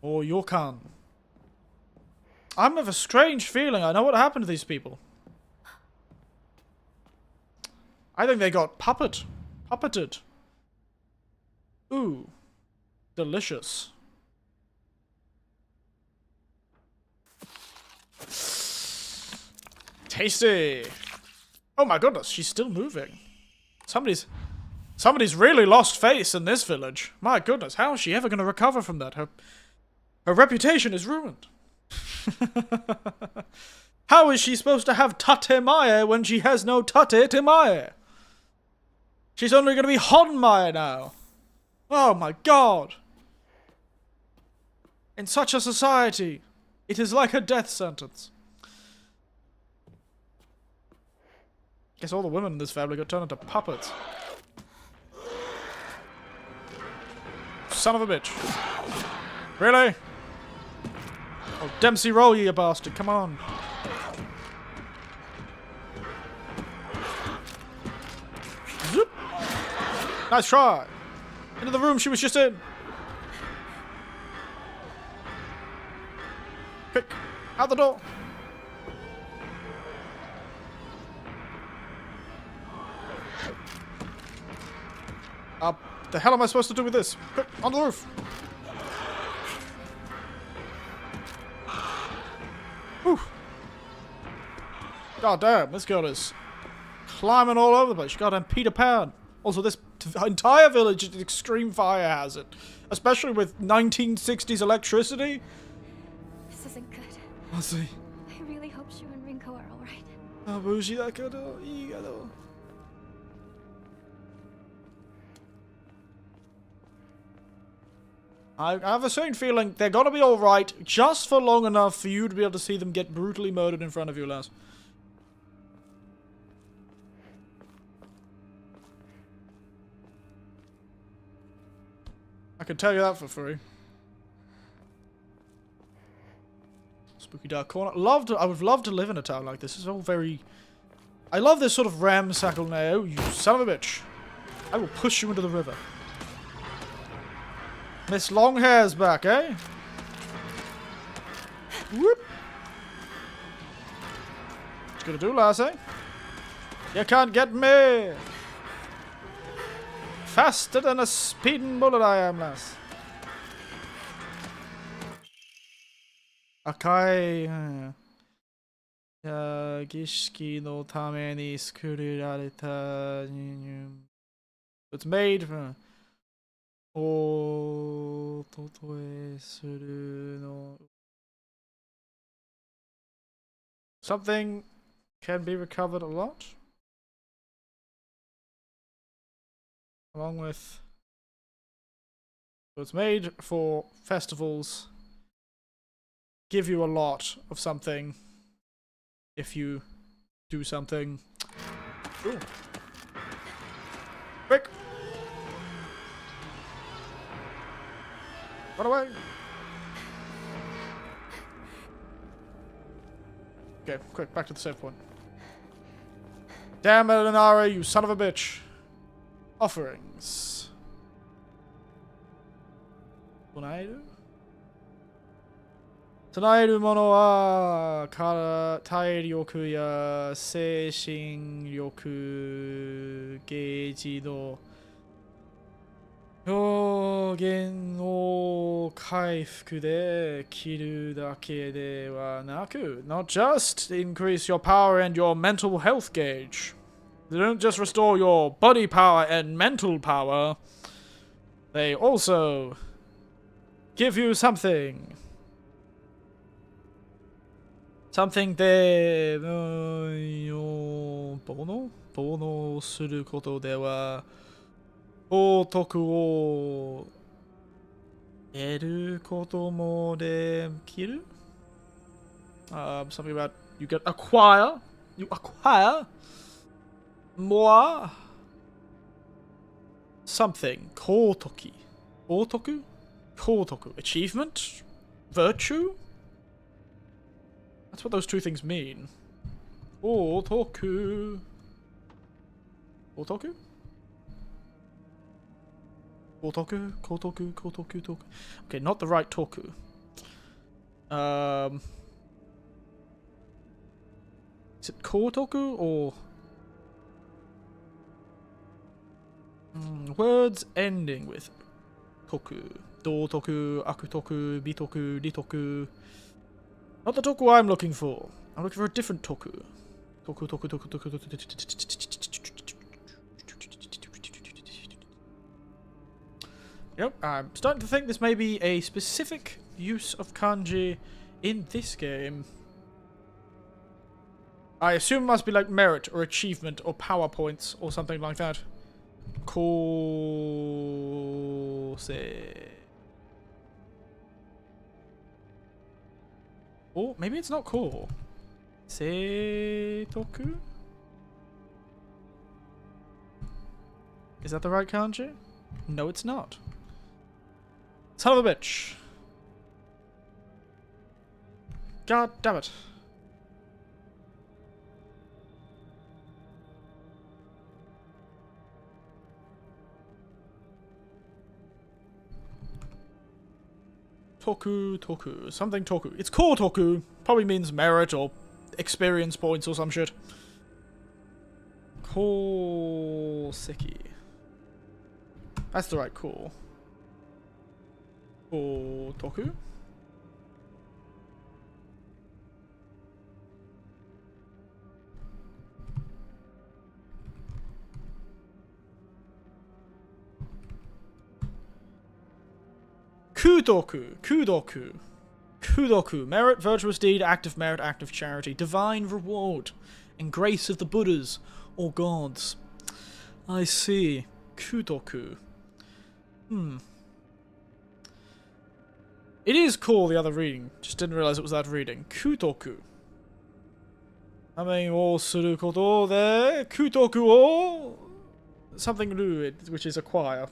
Oh, Yokan. I'm of a strange feeling. I know what happened to these people. I think they got puppeted. Ooh. Delicious. Tasty. Oh my goodness, she's still moving. Somebody's really lost face in this village. My goodness, how is she ever going to recover from that? Her reputation is ruined. How is she supposed to have Tatemae when she has no Tate-temae? She's only going to be Honmae now. Oh my god. In such a society, it is like a death sentence. Guess all the women in this family got turned into puppets. Son of a bitch. Really? Oh, Dempsey roll, you bastard. Come on. Zoop. Nice try. Into the room she was just in. Quick. Out the door. The hell am I supposed to do with this? Quick, on the roof. Whew. God damn, this girl is climbing all over the place. Goddamn Peter Pan. Also, this entire village is an extreme fire hazard. Especially with 1960s electricity. This isn't good. I see. I really hope Shu and Rinko are alright. I have a certain feeling they're gonna be alright just for long enough for you to be able to see them get brutally murdered in front of you, lass. I can tell you that for free. Spooky dark corner. I would love to live in a town like this. It's all very... I love this sort of ramshackle now. You son of a bitch. I will push you into the river. Miss Longhair's back, eh? Whoop. What you gonna do, lassie? You can't get me! Faster than a speeding bullet I am, lass. Akai... Gishiki no tame ni sukurareta... It's made from... Something can be recovered a lot. Along with... So it's made for festivals. Give you a lot of something. If you do something. Ooh. Quick! Run away! Okay, quick, back to the save point. Damn it, Inari, you son of a bitch. Offerings. What do I do? 唱えるものは、体力や精神力、ゲージの表現を回復できるだけではなく、not just increase your power and your mental health gauge. They don't just restore your body power and mental power. They also give you something. Something で、ボノすることでは、宝徳を得ることもできる? Something about you get acquire. You acquire more something. 高徳. 高徳? 高徳. Achievement? Virtue? That's what those two things mean. Kotoku. Kotoku? Kotoku, kotoku, kotoku, toku. Okay, not the right toku. Is it kotoku or... words ending with toku. Dotoku, akutoku, bitoku, ritoku. Not the toku I'm looking for. I'm looking for a different toku. Toku. Yep, I'm starting to think this may be a specific use of kanji in this game. I assume it must be like merit or achievement or power points or something like that. Kose. Or maybe it's not core. Seitoku? Is that the right kanji? No, it's not. Son of a bitch. God damn it. Toku. Something toku. It's core toku. Probably means merit or experience points or some shit. Koseki. That's the right core. Toku? Kudoku. Merit, virtuous deed, act of merit, act of charity, divine reward, and grace of the Buddhas or gods. I see. Kudoku. It is cool, the other reading. Just didn't realize it was that reading. Kutoku. Suru koto de kutoku o something new, which is acquire.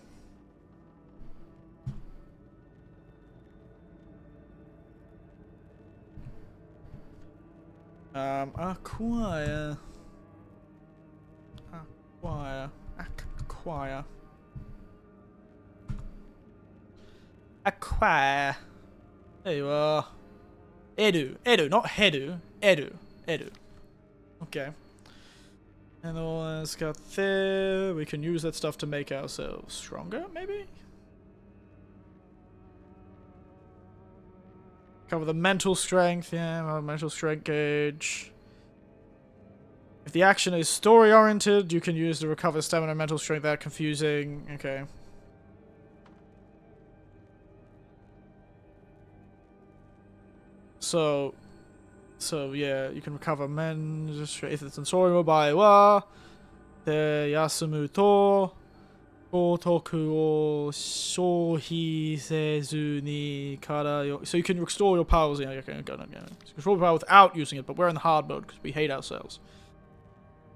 Acquire. There you are. Edu, not hedu. Edu. Okay. And all that's got there. We can use that stuff to make ourselves stronger, maybe? Cover the mental strength, yeah, mental strength gauge. If the action is story-oriented, you can use to recover stamina and mental strength. That confusing. Okay. So yeah, you can recover mental strength. If it's in story mobile wa de yasumu to kotoku o shohi sezu ni kara yo. So you can restore your powers. Yeah, okay, got it. Yeah. So you can restore power without using it, but we're in the hard mode because we hate ourselves.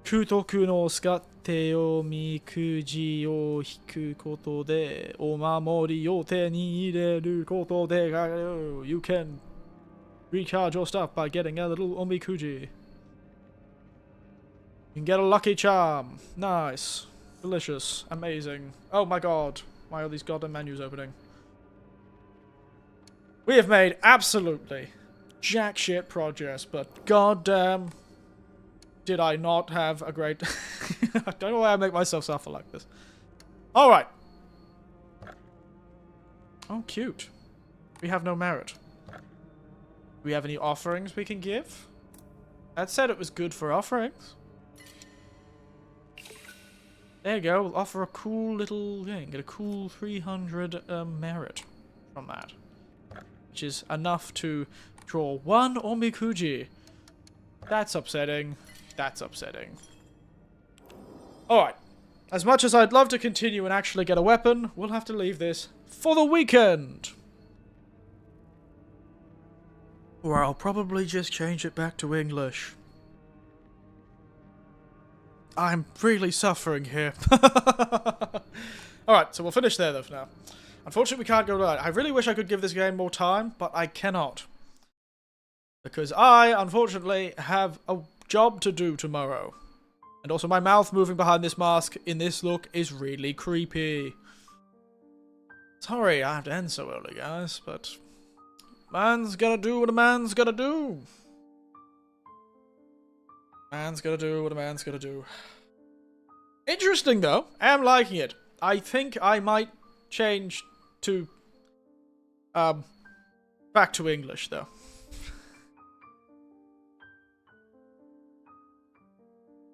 Kutoku no skatte o mikuji o hiku koto de omamori o te ni ireru koto de you can recharge your stuff by getting a little omikuji. You can get a lucky charm. Nice. Delicious. Amazing. Oh my god. Why are these goddamn menus opening? We have made absolutely jack shit progress, but goddamn, did I not have a great... I don't know why I make myself suffer like this. Alright. Oh, cute. We have no merit. Do we have any offerings we can give? That said it was good for offerings. There you go. We'll offer a cool little thing. Get a cool 300 merit from that. Which is enough to draw one Omikuji. That's upsetting. That's upsetting. Alright. As much as I'd love to continue and actually get a weapon, we'll have to leave this for the weekend. Or I'll probably just change it back to English. I'm really suffering here. Alright, so we'll finish there though for now. Unfortunately, we can't go right. I really wish I could give this game more time, but I cannot. Because I, unfortunately, have a job to do tomorrow. And also my mouth moving behind this mask in this look is really creepy. Sorry I have to end so early, guys, but... man's gotta do what a man's gotta do. Man's gotta do what a man's gotta do. Interesting, though. I am liking it. I think I might change to... back to English, though.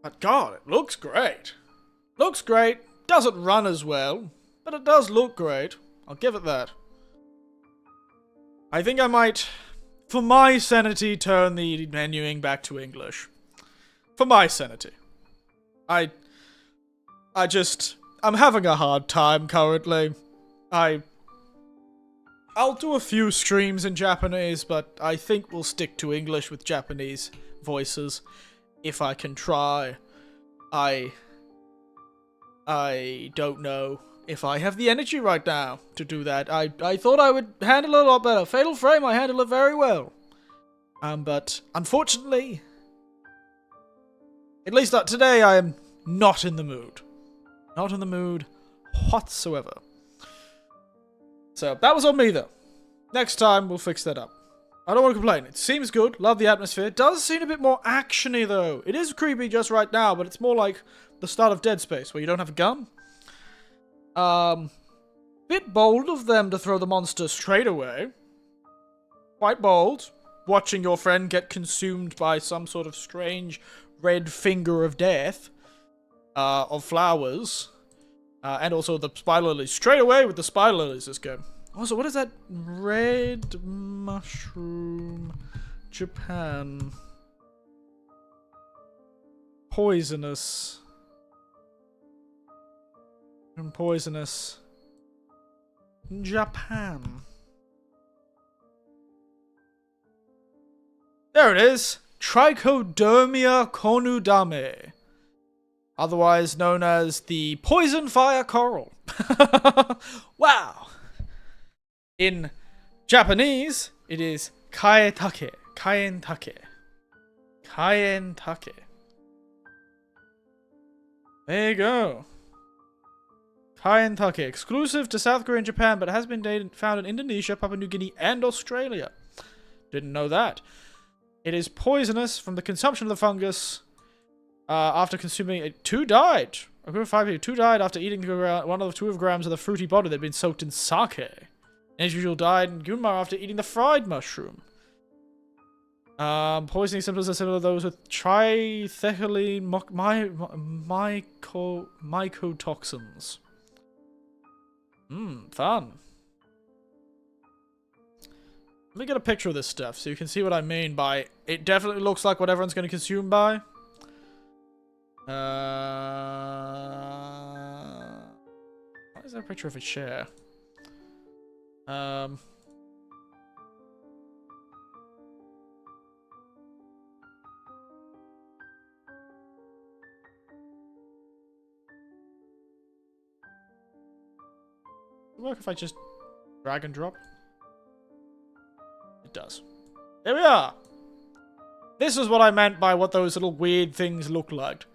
But God, it looks great. Looks great. Doesn't run as well, but it does look great. I'll give it that. I think I might, for my sanity, turn the menuing back to English. For my sanity. I'm having a hard time currently. I'll do a few streams in Japanese, but I think we'll stick to English with Japanese voices. If I can try. I don't know if I have the energy right now to do that. I thought I would handle it a lot better. Fatal Frame, I handle it very well. But unfortunately, at least today, I am not in the mood. Not in the mood whatsoever. So, that was on me, though. Next time, we'll fix that up. I don't want to complain. It seems good. Love the atmosphere. It does seem a bit more action-y, though. It is creepy just right now, but it's more like the start of Dead Space, where you don't have a gun. Bit bold of them to throw the monster straight away. Quite bold. Watching your friend get consumed by some sort of strange red finger of death. Of flowers. And also the spider lilies. Straight away with the spider lilies this game. Also, what is that? Red mushroom. Japan. Poisonous. Poisonous. Japan. There it is. Trichodermia cornudame. Otherwise known as the poison fire coral. Wow. In Japanese, it is kaetake. Kaentake. Kaentake. There you go. Kaentake. Exclusive to South Korea and Japan, but has been found in Indonesia, Papua New Guinea, and Australia. Didn't know that. It is poisonous from the consumption of the fungus. After consuming it, 2 died. A group of 5 people. 2 died after eating 1 of the 2 grams of the fruity body that had been soaked in sake. An individual died in Gunma after eating the fried mushroom. Poisoning symptoms are similar to those with triethylene mycotoxins. Fun. Let me get a picture of this stuff so you can see what I mean by it definitely looks like what everyone's going to consume by. What is that picture of a chair? Work if I just drag and drop? It does. There we are! This is what I meant by what those little weird things look like.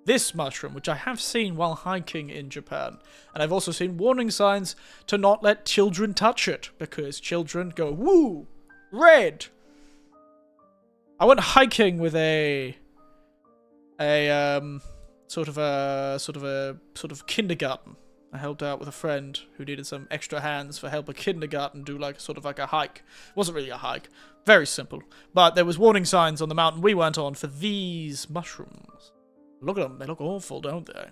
This mushroom, which I have seen while hiking in Japan. And I've also seen warning signs to not let children touch it, because children go, woo! Red! I went hiking with a sort of kindergarten. I helped out with a friend who needed some extra hands for help a kindergarten do like sort of like a hike. It wasn't really a hike. Very simple. But there was warning signs on the mountain we went on for these mushrooms. Look at them. They look awful, don't they?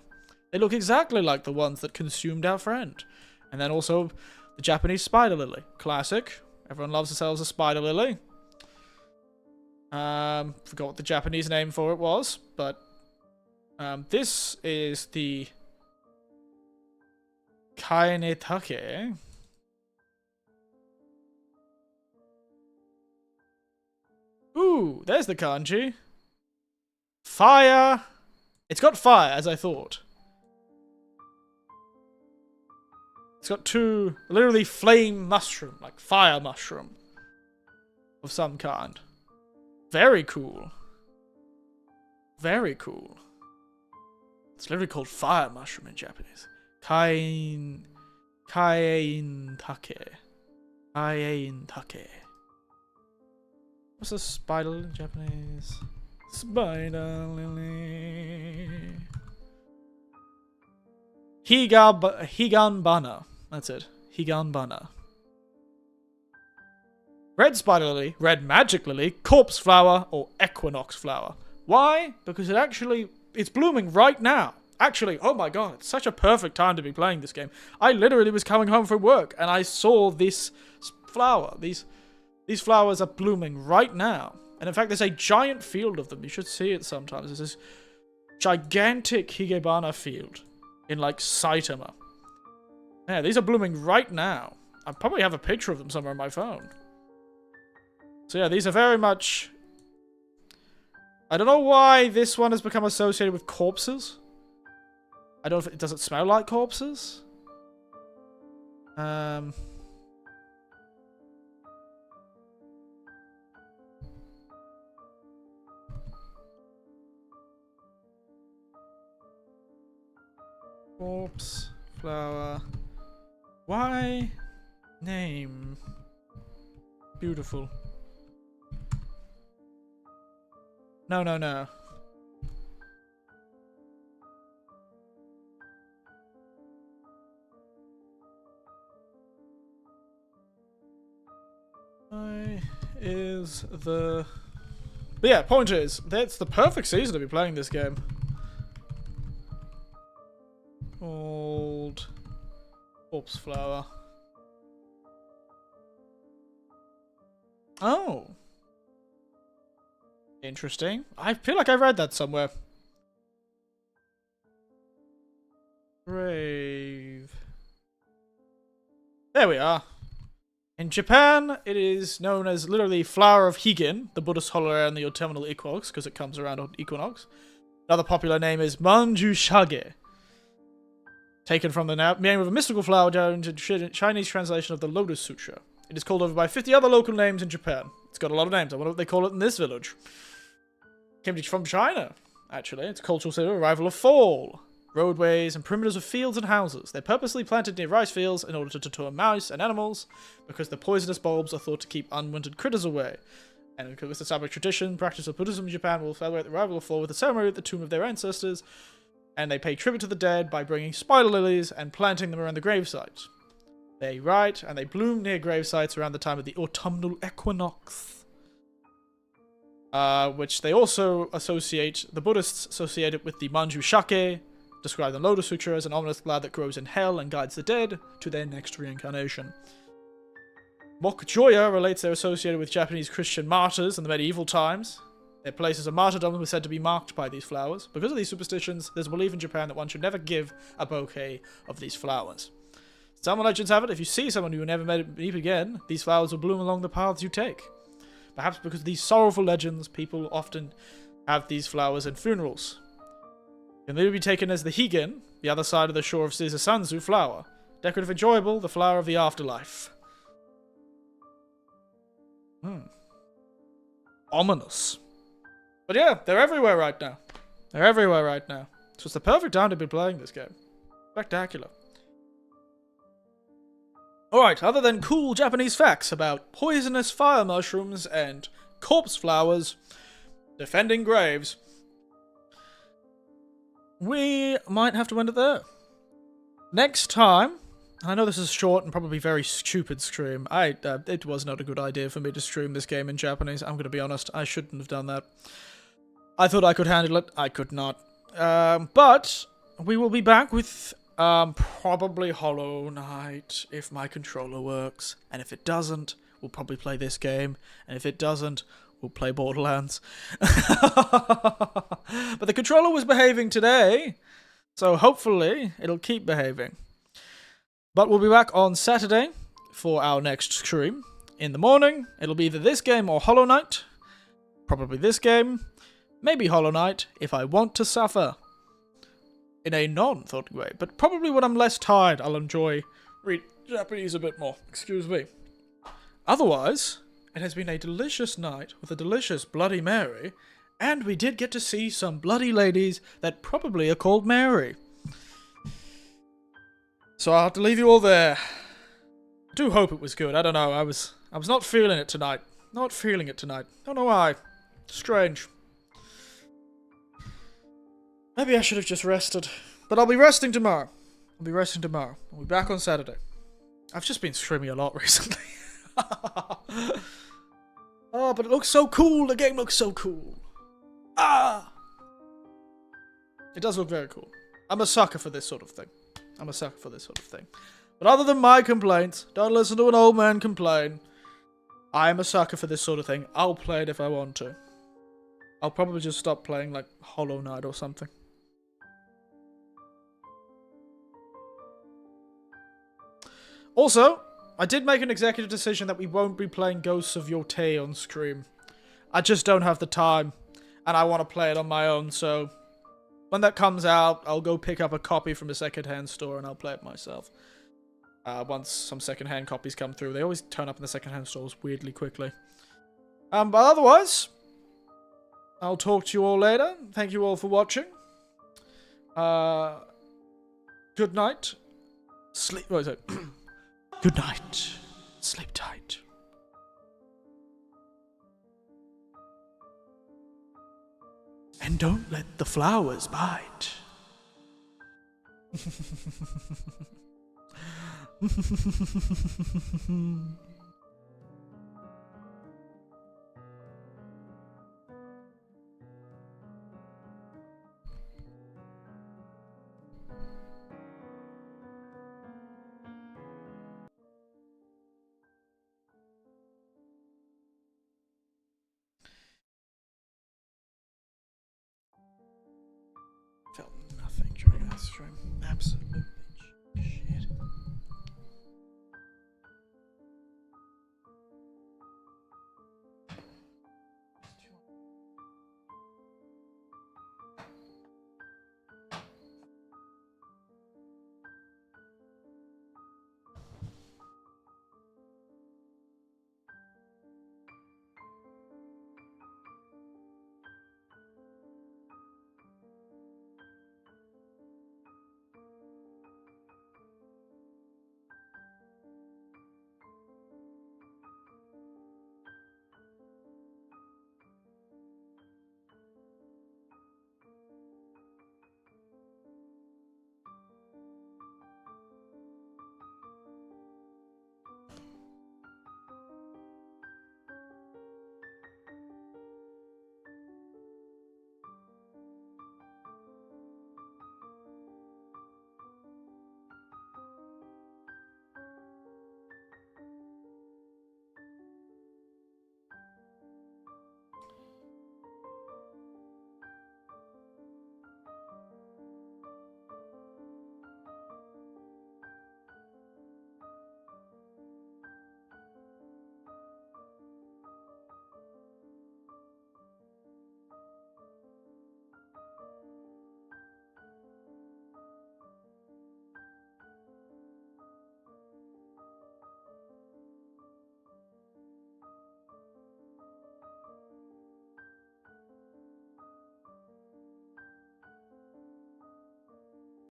They look exactly like the ones that consumed our friend. And then also the Japanese spider lily. Classic. Everyone loves themselves a spider lily. Forgot what the Japanese name for it was, but this is the Kainetake. Ooh, there's the kanji. Fire. It's got fire, as I thought. It's got two, literally flame mushroom, like fire mushroom of some kind. Very cool. Very cool. It's literally called fire mushroom in Japanese. Kaintake. Kaintake. What's a spider lily in Japanese? Spider lily. Higanbana. That's it. Higanbana. Red spider lily, red magic lily, corpse flower, or equinox flower. Why? Because it's blooming right now. Actually, oh my god, it's such a perfect time to be playing this game. I literally was coming home from work and I saw this flower. These flowers are blooming right now. And in fact, there's a giant field of them. You should see it sometimes. There's this gigantic Higebana field in like Saitama. Yeah, these are blooming right now. I probably have a picture of them somewhere on my phone. So yeah, these are very much... I don't know why this one has become associated with corpses. I don't know if does it smell like corpses? Corpse, flower. Why? Name. Beautiful. No, no, no. Why is the... But yeah, point is, that's the perfect season to be playing this game. Old corpse flower. Oh. Interesting. I feel like I read that somewhere. Grave. There we are. In Japan, it is known as literally Flower of Higen, the Buddhist holiday on the autumnal equinox, because it comes around on equinox. Another popular name is Manjushage, taken from the name of a mystical flower down into Chinese translation of the Lotus Sutra. It is called over by 50 other local names in Japan. It's got a lot of names. I wonder what they call it in this village. Came from China, actually. It's a cultural symbol, arrival of fall. Roadways and perimeters of fields and houses. They're purposely planted near rice fields in order to deter mice and animals, because the poisonous bulbs are thought to keep unwanted critters away. And because this established tradition, practice of Buddhism in Japan will celebrate the arrival of fall with a ceremony at the tomb of their ancestors, and they pay tribute to the dead by bringing spider lilies and planting them around the gravesites. They write and they bloom near gravesites around the time of the autumnal equinox. Which they also associate, the Buddhists associate it with the Manjushake, described in the Lotus Sutra as an ominous cloud that grows in hell and guides the dead to their next reincarnation. Mokjoya relates they're associated with Japanese Christian martyrs in the medieval times. Their places of martyrdom were said to be marked by these flowers. Because of these superstitions, there's a belief in Japan that one should never give a bouquet of these flowers. Some legends have it, if you see someone you will never meet again, these flowers will bloom along the paths you take. Perhaps because of these sorrowful legends, people often have these flowers in funerals. Can they be taken as the Higen, the other side of the shore of Caesar Sanzu flower. Decorative, enjoyable, the flower of the afterlife. Ominous. But yeah, they're everywhere right now. They're everywhere right now. So it's the perfect time to be playing this game. Spectacular. Alright, other than cool Japanese facts about poisonous fire mushrooms and corpse flowers, defending graves. We might have to end it there. Next time, I know this is a short and probably very stupid stream. It was not a good idea for me to stream this game in Japanese. I'm going to be honest, I shouldn't have done that. I thought I could handle it. I could not. But we will be back with probably Hollow Knight if my controller works. And if it doesn't, we'll probably play this game. And if it doesn't, we'll play Borderlands. But the controller was behaving today, so hopefully it'll keep behaving. But we'll be back on Saturday for our next stream. In the morning, it'll be either this game or Hollow Knight. Probably this game. Maybe Hollow Knight if I want to suffer. In a non-thought way. But probably when I'm less tired, I'll enjoy reading Japanese a bit more. Excuse me. Otherwise, it has been a delicious night with a delicious Bloody Mary. And we did get to see some bloody ladies that probably are called Mary. So I'll have to leave you all there. I do hope it was good. I don't know. I was not feeling it tonight. Not feeling it tonight. Don't know why. Strange. Maybe I should have just rested. But I'll be resting tomorrow. I'll be back on Saturday. I've just been streaming a lot recently. Oh, but it looks so cool. The game looks so cool. Ah! It does look very cool. I'm a sucker for this sort of thing. But other than my complaints, don't listen to an old man complain. I am a sucker for this sort of thing. I'll play it if I want to. I'll probably just stop playing like Hollow Knight or something. Also, I did make an executive decision that we won't be playing Ghosts of Yotei on stream. I just don't have the time, and I want to play it on my own, so when that comes out, I'll go pick up a copy from a secondhand store and I'll play it myself. Once some secondhand copies come through. They always turn up in the secondhand stores weirdly quickly. But otherwise, I'll talk to you all later. Thank you all for watching. Good night. Sleep. What is it? Good night. Sleep tight. And don't let the flowers bite. Felt nothing during that stream. Absolutely shit.